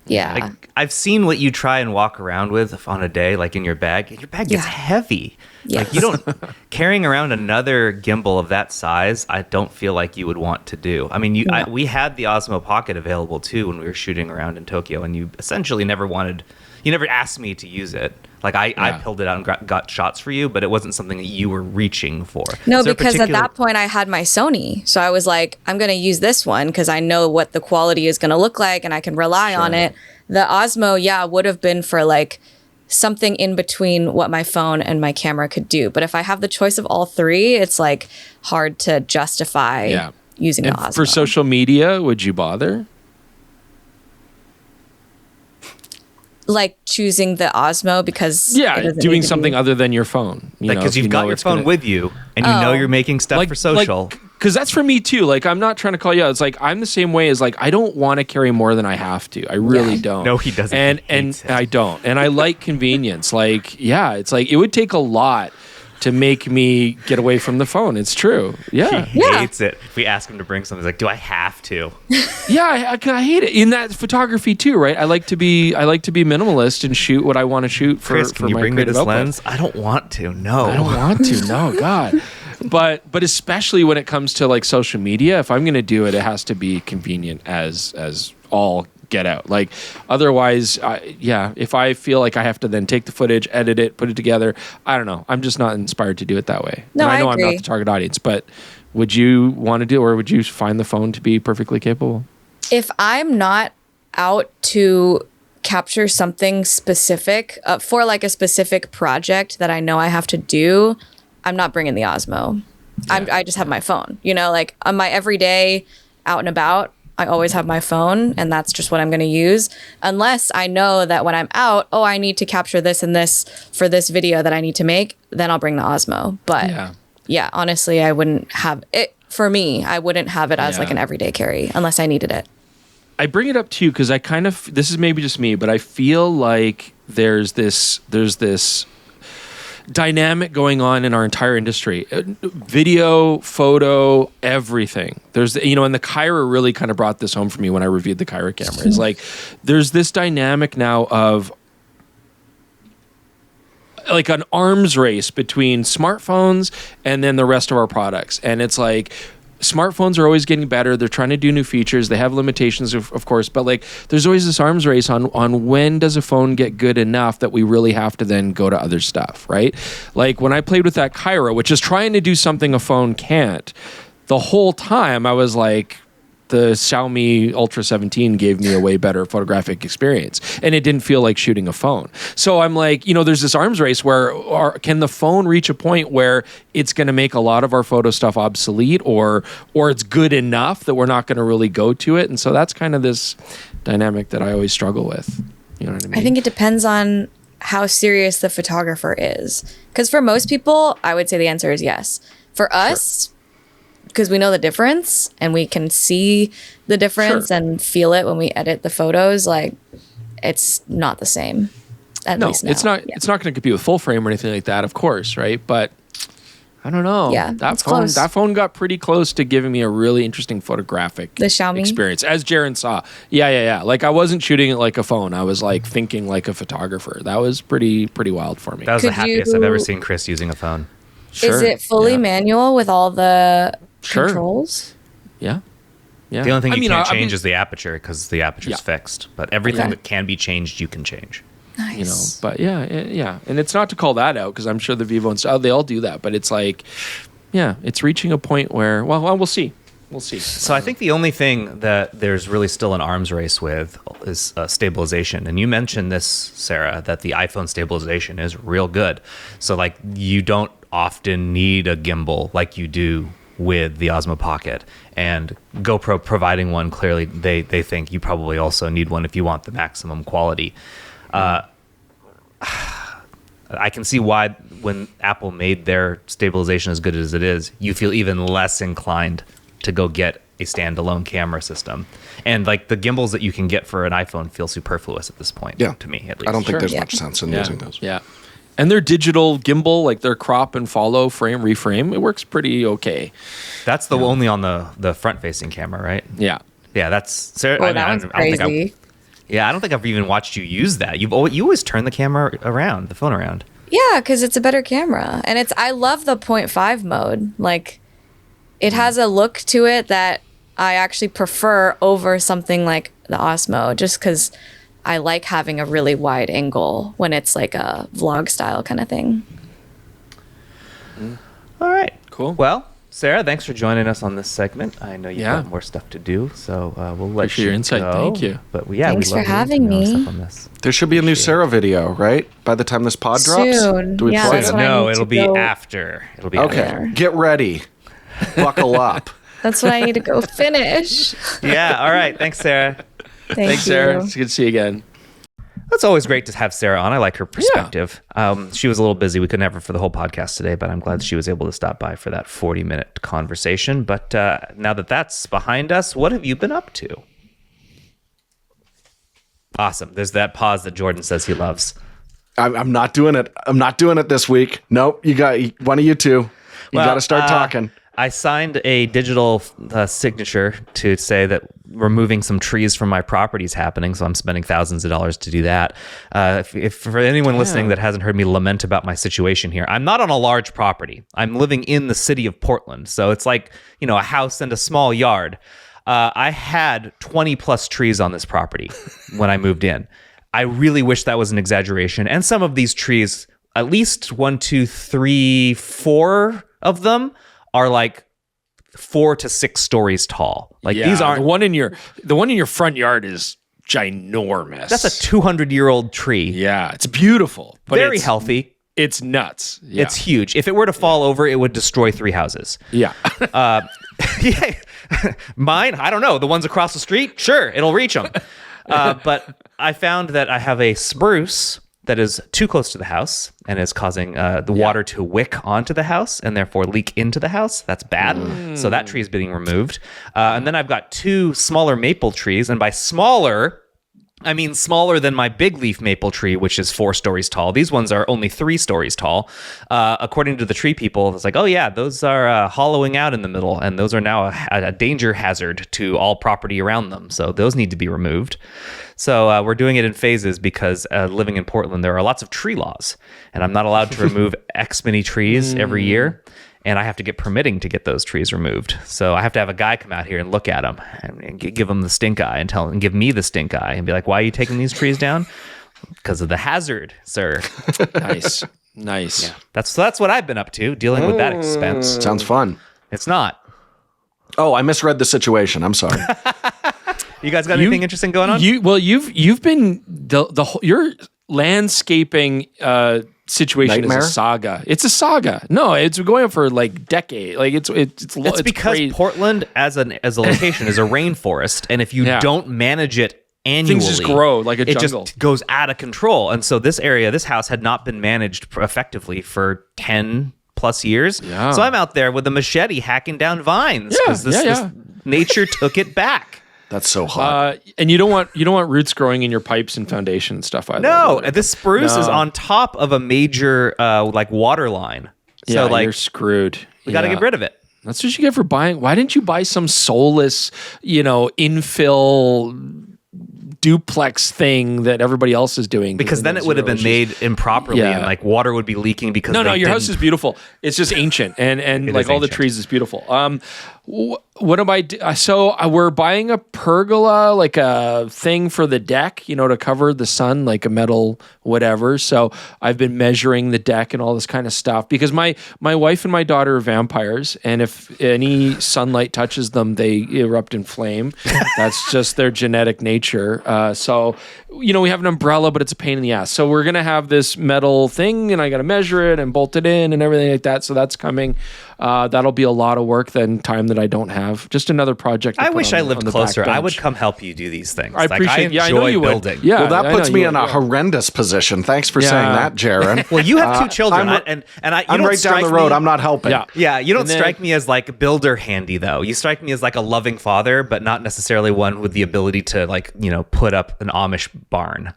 yeah. Like, I've seen what you try and walk around with on a day, like in your bag. Your bag gets heavy. Yes. Like, you don't, carrying around another gimbal of that size, I don't feel like you would want to do. I mean, we had the Osmo Pocket available too when we were shooting around in Tokyo, and you essentially never asked me to use it. Like, I pulled it out and got shots for you, but it wasn't something that you were reaching for. No, because at that point I had my Sony. So I was like, I'm going to use this one because I know what the quality is going to look like and I can rely on it. The Osmo, would have been for like something in between what my phone and my camera could do. But if I have the choice of all three, it's like hard to justify using the Osmo. For social media, would you bother? Like choosing the Osmo because doing something other than your phone, because you've got your phone with you and you know you're making stuff for social. Because that's for me too. Like, I'm not trying to call you out. It's like, I'm the same way as like, I don't want to carry more than I have to. I really don't. No, he doesn't. And I don't. And I like convenience. Like, it's like, it would take a lot to make me get away from the phone. It's true. Yeah. He hates it. If we ask him to bring something, he's like, do I have to? Yeah, I hate it. In that photography too, right? I like to be minimalist and shoot what I want to shoot for Chris, can you my bring me creative this output. lens? I don't want to. No. I don't want to. No, God. But especially when it comes to like social media, if I'm going to do it, it has to be convenient as all get out. Like otherwise, if I feel like I have to then take the footage, edit it, put it together, I don't know. I'm just not inspired to do it that way. No, and I know agree. I'm not the target audience, but would you want to do, or would you find the phone to be perfectly capable? If I'm not out to capture something specific for like a specific project that I know I have to do, I'm not bringing the Osmo. Yeah. I just have my phone, like on my everyday out and about, I always have my phone, and that's just what I'm going to use. Unless I know that when I'm out, I need to capture this and this for this video that I need to make, then I'll bring the Osmo. But yeah, honestly, I wouldn't have it. For me, I wouldn't have it as like an everyday carry unless I needed it. I bring it up to you because I kind of, this is maybe just me, but I feel like there's this dynamic going on in our entire industry. Video, photo, everything. There's, and the Kyra really kind of brought this home for me when I reviewed the Kyra camera. It's like, there's this dynamic now of like an arms race between smartphones and then the rest of our products. And it's like, smartphones are always getting better. They're trying to do new features. They have limitations, of course, but like there's always this arms race on when does a phone get good enough that we really have to then go to other stuff, right? Like when I played with that Kyra, which is trying to do something a phone can't, the whole time I was like, the Xiaomi Ultra 17 gave me a way better photographic experience, and it didn't feel like shooting a phone. So I'm like, there's this arms race where can the phone reach a point where it's going to make a lot of our photo stuff obsolete, or it's good enough that we're not going to really go to it? And so that's kind of this dynamic that I always struggle with. You know what I mean? I think it depends on how serious the photographer is. Because for most people, I would say the answer is yes. For us, because we know the difference and we can see the difference and feel it when we edit the photos, like it's not the same. At least now. It's not. Yeah. It's not going to compete with full frame or anything like that, of course, right? But I don't know. Yeah, that phone got pretty close to giving me a really interesting photographic experience, as Jaron saw. Yeah. Like I wasn't shooting it like a phone. I was like thinking like a photographer. That was pretty wild for me. That was the happiest I've ever seen Chris using a phone. Sure. Is it fully manual with all the controls? Yeah. The only thing you can't change is the aperture, because the aperture's fixed. But everything that can be changed, you can change. Nice. But yeah. And it's not to call that out, because I'm sure the Vivo and stuff, they all do that. But it's like, it's reaching a point where, well, we'll see. We'll see. So I think the only thing that there's really still an arms race with is stabilization. And you mentioned this, Sarah, that the iPhone stabilization is real good. So like you don't often need a gimbal like you do with the Osmo Pocket, and GoPro providing one, clearly they think you probably also need one if you want the maximum quality. I can see why when Apple made their stabilization as good as it is, you feel even less inclined to go get a standalone camera system. And like the gimbals that you can get for an iPhone feel superfluous at this point, to me at least. I don't think there's much sense in using those. Yeah. And their digital gimbal, like their crop and follow, frame, reframe, it works pretty okay. That's the only on the front-facing camera, right? Yeah. Yeah, that's... Sarah, that one's crazy. I don't think I've even watched you use that. You always turn the camera around, the phone around. Yeah, because it's a better camera. And I love the 0.5 mode. Like, it has a look to it that I actually prefer over something like the Osmo, just because I like having a really wide angle when it's like a vlog style kind of thing. All right. Cool. Well, Sarah, thanks for joining us on this segment. I know you've got more stuff to do, so we'll let Appreciate you your insight. go. Thank you. But Thanks for having me. There should be a new Sarah video, right? By the time this pod drops? Soon. Do we Yeah, play that's it? what I No, need it'll to be go. after. It'll be Okay, after. get ready. Buckle up. That's what I need to go finish. Yeah, all right. Thanks, Sarah. Thanks, Sarah. It's good to see you again. It's always great to have Sarah on. I like her perspective. She was a little busy. We couldn't have her for the whole podcast today, but I'm glad she was able to stop by for that 40-minute conversation. But now that that's behind us, what have you been up to? Awesome. There's that pause that Jordan says he loves. I'm not doing it. I'm not doing it this week. Nope. You got one of you two. You got to start talking. I signed a digital signature to say that removing some trees from my property is happening, so I'm spending thousands of dollars to do that. If for anyone listening that hasn't heard me lament about my situation here, I'm not on a large property. I'm living in the city of Portland, so it's like, a house and a small yard. I had 20 plus trees on this property when I moved in. I really wish that was an exaggeration, and some of these trees, at least 1, 2, 3, 4 of them, are like 4 to 6 stories tall. Like these aren't the one in your front yard is ginormous. That's a 200-year-old tree. Yeah, it's beautiful, but very healthy. It's nuts. Yeah. It's huge. If it were to fall over, it would destroy 3 houses. Yeah. Yeah. Mine, I don't know. The ones across the street, sure, it'll reach them. But I found that I have a spruce that is too close to the house and is causing the water to wick onto the house and therefore leak into the house. That's bad. So that tree is being removed. And then I've got 2 smaller maple trees. And by smaller, I mean smaller than my big leaf maple tree, which is 4 stories tall. These ones are only 3 stories tall. According to the tree people, it's like, oh yeah, those are hollowing out in the middle. And those are now a danger hazard to all property around them. So those need to be removed. So we're doing it in phases because living in Portland, there are lots of tree laws, and I'm not allowed to remove X many trees every year, and I have to get permitting to get those trees removed. So I have to have a guy come out here and look at them and give them the stink eye and give me the stink eye and be like, why are you taking these trees down? Because of the hazard, sir. Nice. Yeah. That's what I've been up to, dealing with that expense. Sounds fun. It's not. Oh, I misread the situation. I'm sorry. You guys got anything interesting going on? You've been your landscaping situation Nightmare? is a saga. It's a saga. No, it's going on for like decade. Like it's because crazy. Portland as a location is a rainforest, and if you don't manage it annually, things just grow like a jungle. It just goes out of control. And so this house had not been managed effectively for 10 plus years. Yeah. So I'm out there with a machete hacking down vines because this nature took it back. That's so hot. And you don't want roots growing in your pipes and foundation and stuff either. No, this spruce is on top of a major like water line. So you're screwed. We got to get rid of it. That's what you get for buying. Why didn't you buy some soulless, infill duplex thing that everybody else is doing? Because then it would have been made improperly and like water would be leaking because your house is beautiful. It's just ancient and like all the trees is beautiful. What am I so we're buying a pergola, like a thing for the deck, to cover the sun, like a metal whatever. So I've been measuring the deck and all this kind of stuff because my wife and my daughter are vampires, and if any sunlight touches them, they erupt in flame. That's just their genetic nature. So we have an umbrella, but it's a pain in the ass. So we're gonna have this metal thing, and I got to measure it and bolt it in and everything like that. So that's coming. That'll be a lot of work then, time that I don't have. Just another project. I wish I lived closer. I would come help you do these things. I appreciate. I enjoy building. Yeah, well, that puts me in a horrendous position. Thanks for saying that, Jaron. Well, you have 2 children, I'm right down the road. I'm not helping. Yeah. You don't strike me as like builder handy though. You strike me as like a loving father, but not necessarily one with the ability to put up an Amish barn.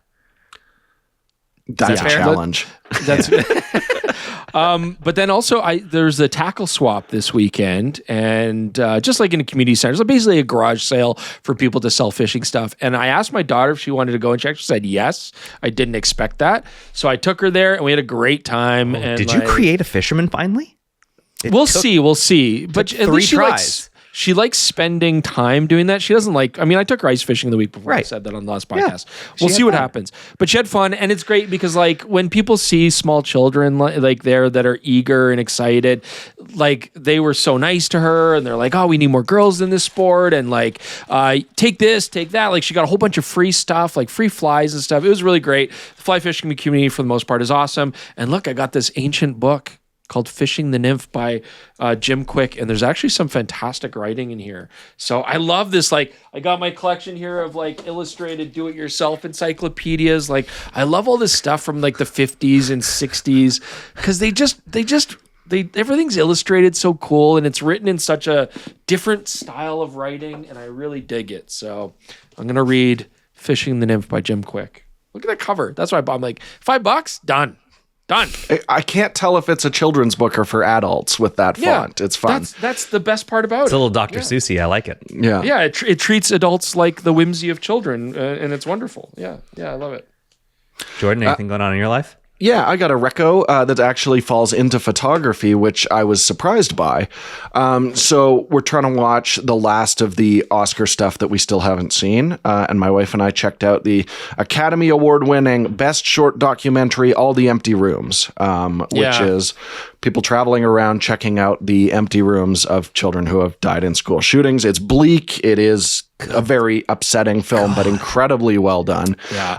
That's a challenge. That's. But then also, there's a tackle swap this weekend, and just like in a community center, it's basically a garage sale for people to sell fishing stuff. And I asked my daughter if she wanted to go and check. She said yes. I didn't expect that, so I took her there, and we had a great time. And did you create a fisherman finally? We'll see. But at 3 least tries. She likes spending time doing that. She doesn't like, I took her ice fishing the week before. I said that on the last podcast. We'll see what happens. But she had fun, and it's great because like when people see small children like there that are eager and excited, like they were so nice to her, and they're like, oh, we need more girls in this sport, and like take this, take that. Like she got a whole bunch of free stuff, like free flies and stuff. It was really great. The fly fishing community for the most part is awesome. And look, I got this ancient book called Fishing the Nymph by Jim Quick, and there's actually some fantastic writing in here. So I love this. Like I got my collection here of like illustrated do-it-yourself encyclopedias. Like I love all this stuff from like the 50s and 60s because everything's illustrated so cool, and it's written in such a different style of writing, and I really dig it. So I'm gonna read Fishing the Nymph by Jim Quick. Look at that cover. That's why I bought. I'm like, $5? Done. I can't tell if it's a children's book or for adults with that font. It's fun. That's the best part about it. It's a little Dr. Seussy. I like it. Yeah. Yeah, it treats adults like the whimsy of children, and it's wonderful. Yeah, I love it. Jordan, anything going on in your life? Yeah, I got a reco that actually falls into photography, which I was surprised by. So we're trying to watch the last of the Oscar stuff that we still haven't seen. And my wife and I checked out the Academy Award-winning Best Short Documentary, All the Empty Rooms, which is people traveling around checking out the empty rooms of children who have died in school shootings. It's bleak. It is a very upsetting film, but incredibly well done. Yeah.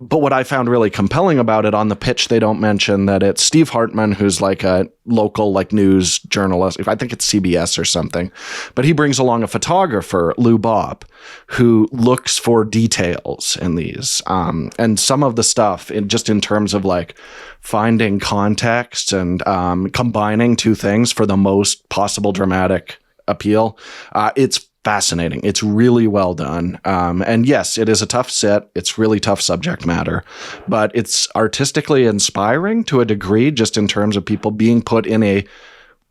But what I found really compelling about it, on the pitch, they don't mention that it's Steve Hartman, who's like a local news journalist. I think it's CBS or something. But he brings along a photographer, Lou Bob, who looks for details in these. And some of the stuff, in terms of finding context and combining two things for the most possible dramatic appeal, it's fascinating. It's really well done. And yes, it is a tough set. It's really tough subject matter, but it's artistically inspiring to a degree, just in terms of people being put in a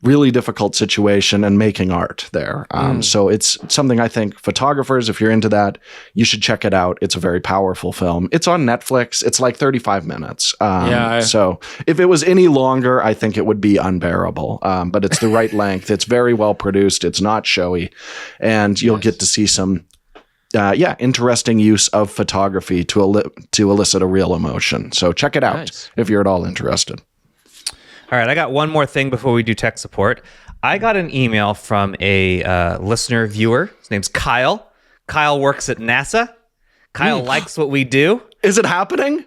really difficult situation and making art there. So it's something I think photographers, if you're into that, you should check it out. It's a very powerful film. It's on Netflix. It's 35 minutes. So if it was any longer, I think it would be unbearable. But it's the right length. It's very well produced. It's not showy. And you'll get to see some interesting use of photography to elicit a real emotion. So check it out if you're at all interested. All right, I got one more thing before we do tech support. I got an email from a listener viewer. His name's Kyle. Kyle works at NASA. Kyle likes what we do. Is it happening?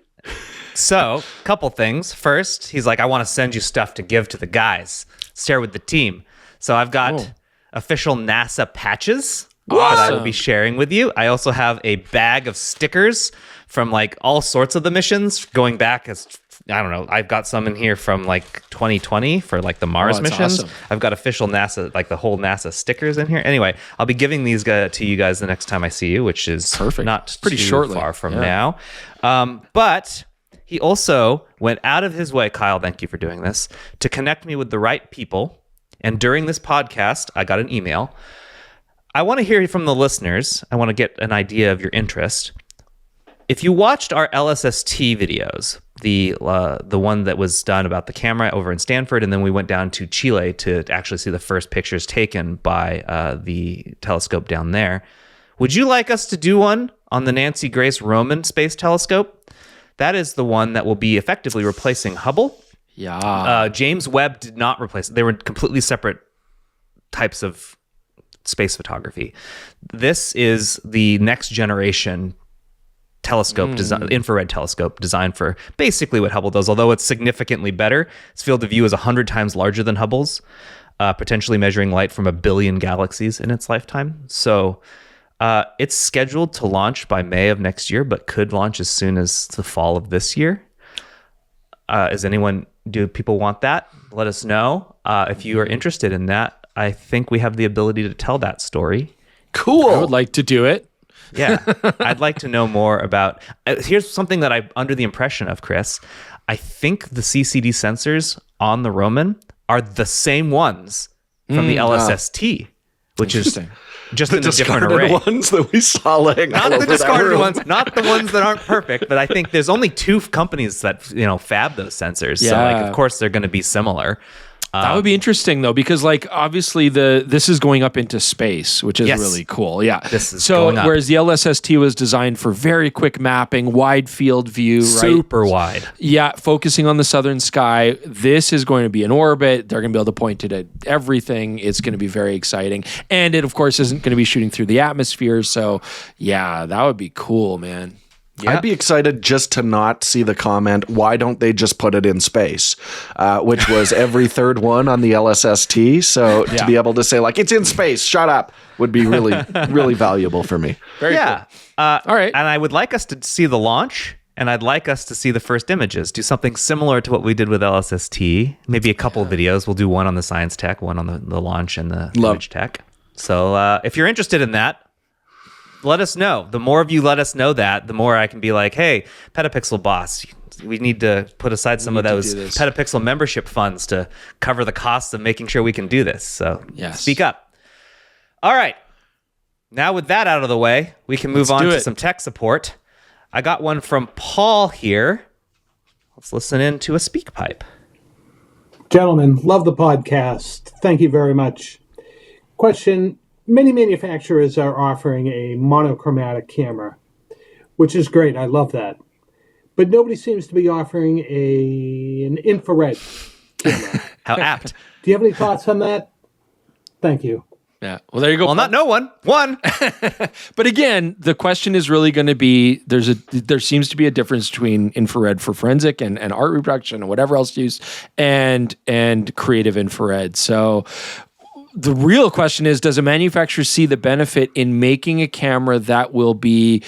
So, couple things. First, he's like, I want to send you stuff to give to the guys. Share with the team. So I've got official NASA patches that I will be sharing with you. I also have a bag of stickers from all sorts of the missions going back as... I don't know. I've got some in here from 2020 for the Mars missions. Awesome. I've got official NASA, the whole NASA stickers in here. Anyway, I'll be giving these to you guys the next time I see you, which is not pretty too far from now. But he also went out of his way, Kyle, thank you for doing this, to connect me with the right people. And during this podcast, I got an email. I want to hear from the listeners. I want to get an idea of your interest. If you watched our LSST videos, the one that was done about the camera over in Stanford, and then we went down to Chile to actually see the first pictures taken by the telescope down there, would you like us to do one on the Nancy Grace Roman Space Telescope? That is the one that will be effectively replacing Hubble. Yeah. James Webb did not replace it. They were completely separate types of space photography. This is the next generation telescope, infrared telescope designed for basically what Hubble does, although it's significantly better. Its field of view is 100 times larger than Hubble's, potentially measuring light from 1 billion galaxies in its lifetime. So it's scheduled to launch by May of next year, but could launch as soon as the fall of this year. Do people want that? Let us know. If you are interested in that, I think we have the ability to tell that story. Cool. I would like to do it. Yeah, I'd like to know more about... here's something that I'm under the impression of, Chris. I think the CCD sensors on the Roman are the same ones from the LSST, which is just in a different array. The ones that we saw laying Not the discarded ones, not the ones that aren't perfect, but I think there's only 2 companies that fab those sensors. Yeah. So of course they're going to be similar. That would be interesting though, because obviously this is going up into space, which is really cool. Yeah. This is going up. Whereas the LSST was designed for very quick mapping, wide field view, super wide. Yeah, focusing on the southern sky. This is going to be in orbit. They're going to be able to point it at everything. It's going to be very exciting. And it of course isn't going to be shooting through the atmosphere, so yeah, that would be cool, man. Yeah. I'd be excited just to not see the comment, why don't they just put it in space? Which was every third one on the LSST. So to be able to say it's in space, shut up, would be really, really valuable for me. Very cool. All right. And I would like us to see the launch, and I'd like us to see the first images. Do something similar to what we did with LSST. Maybe a couple of videos. We'll do one on the science tech, one on the launch and the image tech. So if you're interested in that, let us know. The more of you let us know that, the more I can be like, hey, PetaPixel boss, we need to put aside some of those PetaPixel membership funds to cover the costs of making sure we can do this. So speak up. All right. Now with that out of the way, we can move on to some tech support. I got one from Paul here. Let's listen in to a speak pipe. Gentlemen, love the podcast. Thank you very much. Question: many manufacturers are offering a monochromatic camera, which is great. I love that. But nobody seems to be offering an infrared camera. How apt. Do you have any thoughts on that? Thank you. Yeah. Well, there you go. Well, not no one. One. But again, the question is really going to be, there seems to be a difference between infrared for forensic and art reproduction and whatever else used and creative infrared. So the real question is, does a manufacturer see the benefit in making a camera that will be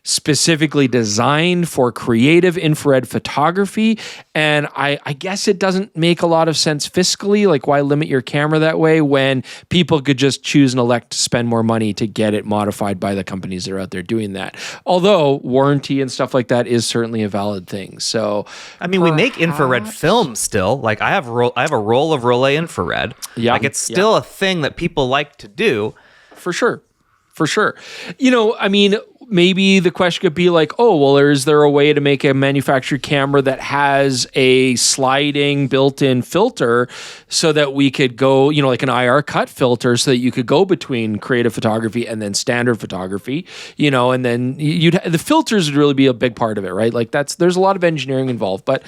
specifically designed for creative infrared photography? And I guess it doesn't make a lot of sense fiscally. Like, why limit your camera that way when people could just choose and elect to spend more money to get it modified by the companies that are out there doing that? Although warranty and stuff like that is certainly a valid thing. So, I mean, we make infrared film still. Like, I have a roll of Rolei infrared. Yeah, like, it's still a thing that people like to do. For sure. You know, I mean, maybe the question could be like, oh, well, is there a way to make a manufactured camera that has a sliding built-in filter so that we could go, you know, like an IR cut filter, so that you could go between creative photography and then standard photography, you know, and then the filters would really be a big part of it, right? Like, there's a lot of engineering involved, but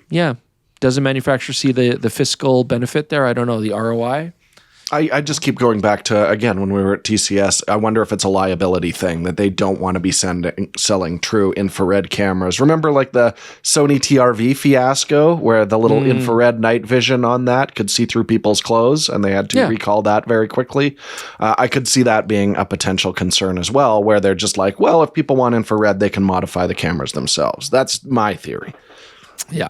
yeah, does a manufacturer see the fiscal benefit there? I don't know, the ROI. I just keep going back to, again, when we were at TCS, I wonder if it's a liability thing that they don't want to be selling true infrared cameras. Remember like the Sony TRV fiasco where the little infrared night vision on that could see through people's clothes and they had to recall that very quickly? I could see that being a potential concern as well, where they're just like, well, if people want infrared, they can modify the cameras themselves. That's my theory. Yeah.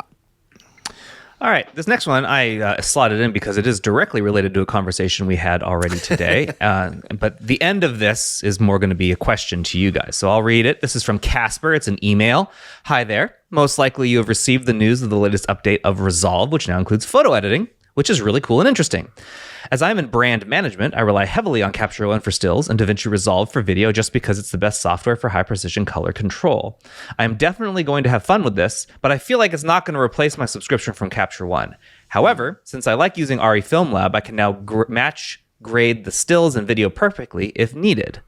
All right, this next one I slotted in because it is directly related to a conversation we had already today. But the end of this is more going to be a question to you guys. So I'll read it. This is from Casper. It's an email. Hi there. Most likely you have received the news of the latest update of Resolve, which now includes photo editing, which is really cool and interesting. As I'm in brand management, I rely heavily on Capture One for stills and DaVinci Resolve for video just because it's the best software for high-precision color control. I am definitely going to have fun with this, but I feel like it's not going to replace my subscription from Capture One. However, since I like using Arri Film Lab, I can now grade the stills and video perfectly if needed.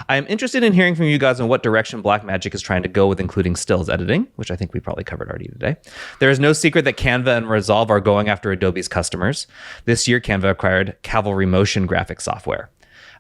I am interested in hearing from you guys on what direction Blackmagic is trying to go with including stills editing, which I think we probably covered already today. There is no secret that Canva and Resolve are going after Adobe's customers. This year, Canva acquired Cavalry Motion graphic software.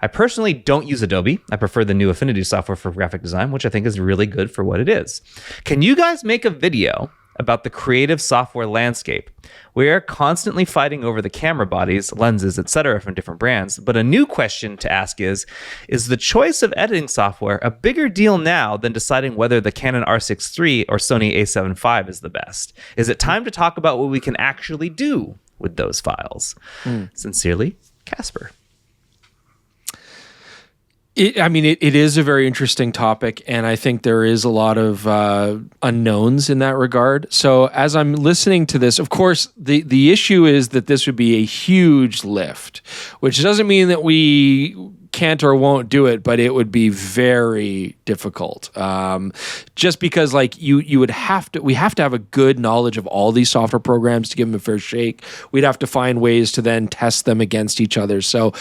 I personally don't use Adobe. I prefer the new Affinity software for graphic design, which I think is really good for what it is. Can you guys make a video about the creative software landscape? We are constantly fighting over the camera bodies, lenses, etc. from different brands, but a new question to ask is the choice of editing software a bigger deal now than deciding whether the Canon R6 III or Sony a7 IV is the best? Is it time to talk about what we can actually do with those files? Sincerely, Casper. It is a very interesting topic, and I think there is a lot of unknowns in that regard. So as I'm listening to this, of course, the issue is that this would be a huge lift, which doesn't mean that we can't or won't do it, but it would be very difficult. Just because like we have to have a good knowledge of all these software programs to give them a fair shake. We'd have to find ways to then test them against each other. So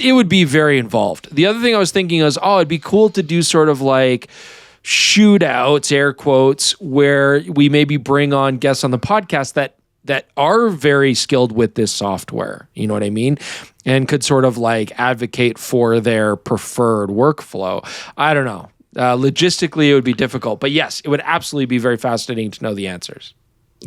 it would be very involved. The other thing I was thinking is, it'd be cool to do sort of like shootouts, air quotes, where we maybe bring on guests on the podcast that are very skilled with this software, you know what I mean? And could sort of like advocate for their preferred workflow. I don't know. Logistically, it would be difficult. But yes, it would absolutely be very fascinating to know the answers.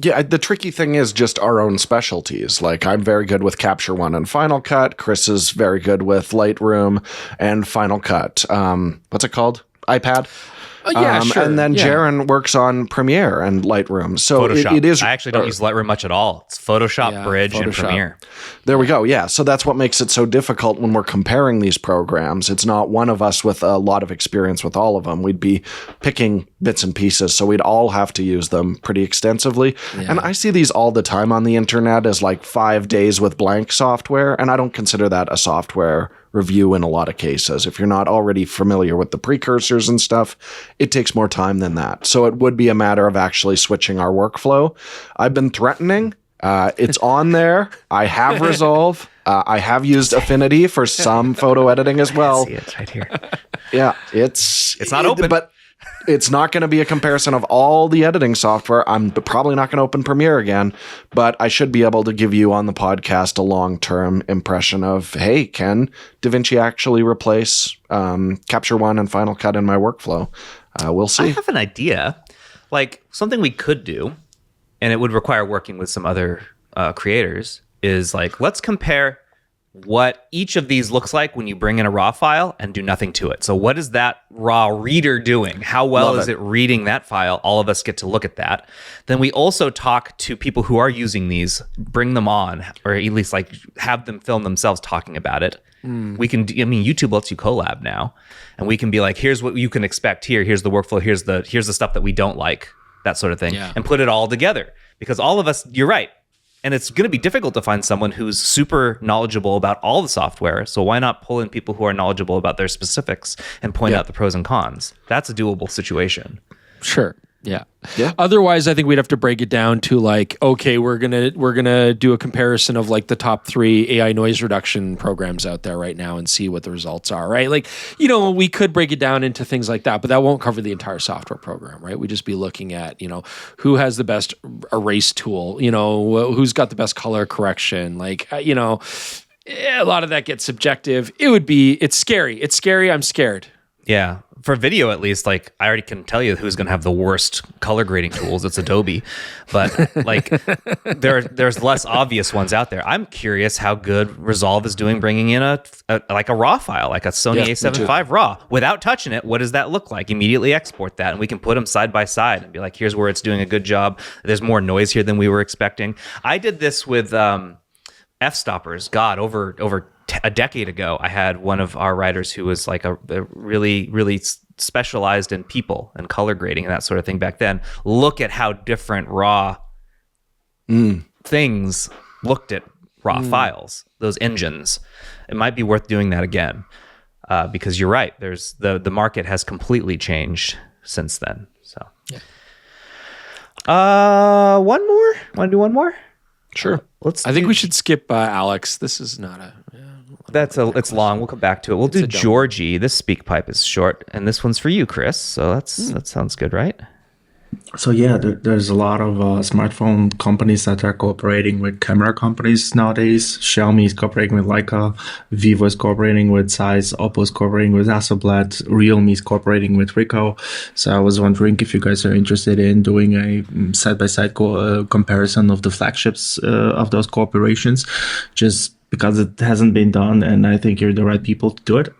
Yeah, the tricky thing is just our own specialties. Like, I'm very good with Capture One and Final Cut. Chris is very good with Lightroom and Final Cut. What's it called? iPad? Sure. And then Jaron works on Premiere and Lightroom. So it is. I actually don't use Lightroom much at all. It's Photoshop, Bridge, and Premiere. There we go. Yeah. So that's what makes it so difficult when we're comparing these programs. It's not one of us with a lot of experience with all of them. We'd be picking bits and pieces. So we'd all have to use them pretty extensively. Yeah. And I see these all the time on the internet as like 5 days with blank software. And I don't consider that a software review in a lot of cases. If you're not already familiar with the precursors and stuff, it takes more time than that. So it would be a matter of actually switching our workflow. I've been threatening. It's on there. I have Resolve. I have used Affinity for some photo editing as well. See, it's right here. Yeah, it's not open, but it's not going to be a comparison of all the editing software. I'm probably not going to open Premiere again, but I should be able to give you on the podcast a long-term impression of, hey, can DaVinci actually replace Capture One and Final Cut in my workflow? We'll see. I have an idea, like something we could do, and it would require working with some other creators, is like, let's compare what each of these looks like when you bring in a raw file and do nothing to it. So what is that raw reader doing? How well is it reading that file? All of us get to look at that. Then we also talk to people who are using these, bring them on, or at least like have them film themselves talking about it. We can, YouTube lets you collab now, and we can be like, here's what you can expect here. Here's the workflow. Here's the stuff that we don't like, that sort of thing, and put it all together. Because all of us, you're right. And it's going to be difficult to find someone who's super knowledgeable about all the software. So why not pull in people who are knowledgeable about their specifics and point out the pros and cons? That's a doable situation. Sure. Yeah. Otherwise, I think we'd have to break it down to like, okay, we're gonna do a comparison of like the top 3 AI noise reduction programs out there right now and see what the results are, right? Like, we could break it down into things like that, but that won't cover the entire software program, right? We'd just be looking at, who has the best erase tool, who's got the best color correction, like, a lot of that gets subjective. It's scary. It's scary. I'm scared. Yeah. For video, at least, like I already can tell you who's going to have the worst color grading tools. It's Adobe, but like there's less obvious ones out there. I'm curious how good Resolve is doing bringing in a raw file, like a Sony A7 V RAW, without touching it. What does that look like? Immediately export that, and we can put them side by side and be like, here's where it's doing a good job. There's more noise here than we were expecting. I did this with f-stoppers. God, over a decade ago, I had one of our writers who was like a really, really specialized in people and color grading and that sort of thing back then. Look at how different raw things looked at raw files, those engines. It might be worth doing that again because you're right. There's the market has completely changed since then. So, one more. Want to do one more? Sure. I think we should skip Alex. This is not a. It's long. We'll come back to it. We'll do Georgie. This speak pipe is short, and this one's for you, Chris. So that sounds good, right? So yeah, there's a lot of smartphone companies that are cooperating with camera companies nowadays. Xiaomi is cooperating with Leica, Vivo is cooperating with Zeiss, Oppo is cooperating with Hasselblad, Realme is cooperating with Ricoh. So I was wondering if you guys are interested in doing a side-by-side comparison of the flagships of those cooperations, just because it hasn't been done, and I think you're the right people to do it.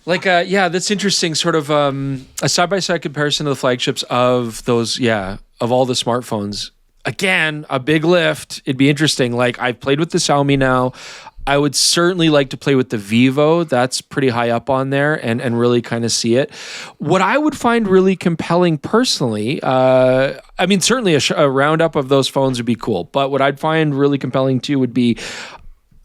Like, that's interesting. Sort of a side-by-side comparison of the flagships of those, of all the smartphones. Again, a big lift. It'd be interesting. Like, I've played with the Xiaomi now. I would certainly like to play with the Vivo. That's pretty high up on there and really kind of see it. What I would find really compelling personally, certainly a roundup of those phones would be cool. But what I'd find really compelling too would be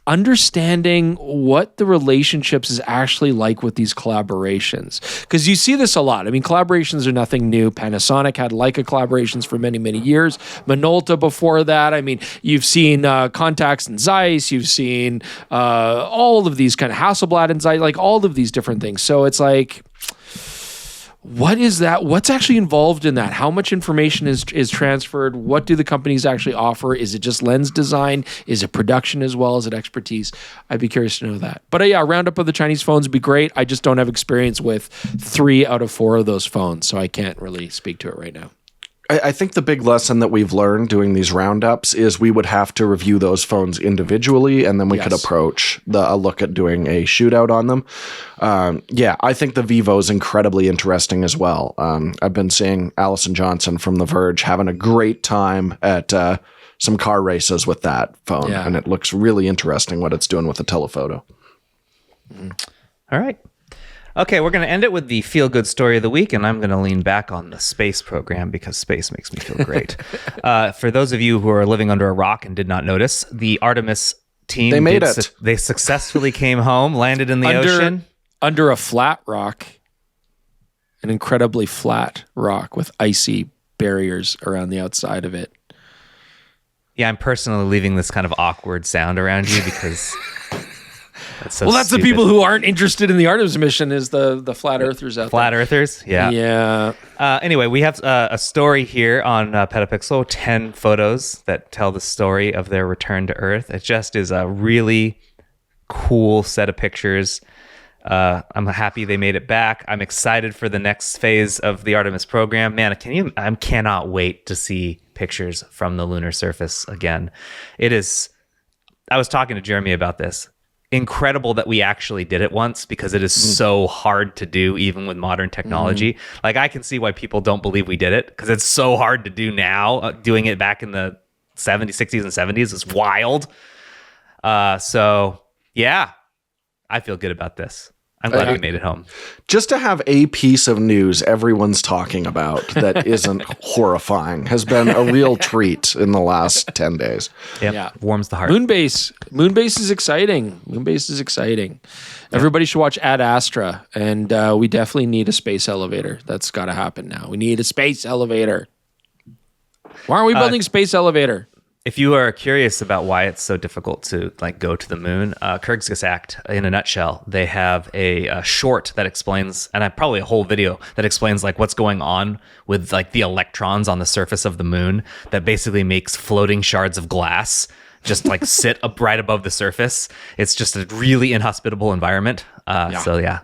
understanding what the relationships is actually like with these collaborations. Because you see this a lot. I mean, collaborations are nothing new. Panasonic had Leica collaborations for many, many years. Minolta before that. I mean, you've seen Contax and Zeiss. You've seen all of these kind of Hasselblad and Zeiss, like all of these different things. So it's like, what is that? What's actually involved in that? How much information is transferred? What do the companies actually offer? Is it just lens design? Is it production as well? Is it expertise? I'd be curious to know that. But a roundup of the Chinese phones would be great. I just don't have experience with 3 out of 4 of those phones, so I can't really speak to it right now. I think the big lesson that we've learned doing these roundups is we would have to review those phones individually, and then we could approach a look at doing a shootout on them. I think the Vivo is incredibly interesting as well. I've been seeing Allison Johnson from The Verge having a great time at some car races with that phone, and it looks really interesting what it's doing with the telephoto. All right. Okay, we're going to end it with the feel-good story of the week, and I'm going to lean back on the space program because space makes me feel great. For those of you who are living under a rock and did not notice, the Artemis team... They made it. They successfully came home, landed in the ocean. Under a flat rock. An incredibly flat rock with icy barriers around the outside of it. Yeah, I'm personally leaving this kind of awkward sound around you because... That's so that's stupid. the people who aren't interested in the Artemis mission is the flat earthers out there. Flat earthers? Yeah. Yeah. Anyway, we have a story here on PetaPixel, 10 photos that tell the story of their return to Earth. It just is a really cool set of pictures. I'm happy they made it back. I'm excited for the next phase of the Artemis program. Man, I cannot wait to see pictures from the lunar surface again. I was talking to Jeremy about this. Incredible that we actually did it once because it is so hard to do even with modern technology. Like I can see why people don't believe we did it because it's so hard to do now. Doing it back in the 70s, 60s, and 70s is wild. So yeah, I feel good about this. I'm glad we made it home. Just to have a piece of news everyone's talking about that isn't horrifying has been a real treat in the last 10 days. Yep. Yeah. Warms the heart. Moonbase is exciting. Everybody should watch Ad Astra, and we definitely need a space elevator. That's got to happen now. We need a space elevator. Why aren't we building a space elevator? If you are curious about why it's so difficult to go to the moon, Kyrgyzstan, in a nutshell, they have a short that explains, and probably a whole video that explains what's going on with the electrons on the surface of the moon that basically makes floating shards of glass just sit up right above the surface. It's just a really inhospitable environment. So yeah,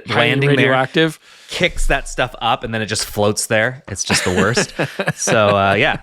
landing radioactive there kicks that stuff up, and then it just floats there. It's just the worst. So yeah,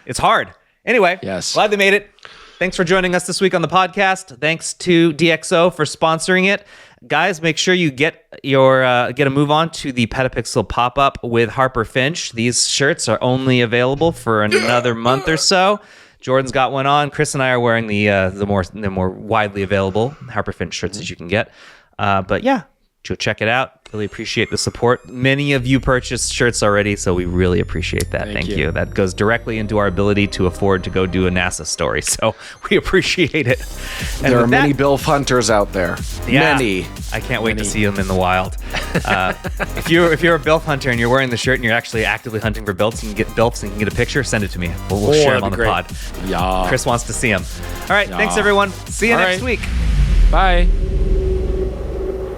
it's hard. Anyway, glad they made it. Thanks for joining us this week on the podcast. Thanks to DxO for sponsoring it. Guys, make sure you get a move on to the PetaPixel pop-up with Harper Finch. These shirts are only available for another month or so. Jordan's got one on. Chris and I are wearing the more widely available Harper Finch shirts that you can get. But yeah, go check it out. Really appreciate the support. Many of you purchased shirts already, so we really appreciate that. Thank you. That goes directly into our ability to afford to go do a NASA story, so we appreciate it. And there are many Bilf hunters out there. Yeah, many. I can't wait to see them in the wild. If you're a Bilf hunter and you're wearing the shirt and you're actually actively hunting for Bilfs and you get Bilfs and you can get a picture, send it to me. We'll share them on the pod. Yeah. Chris wants to see them. All right, thanks everyone. See you next week. Bye.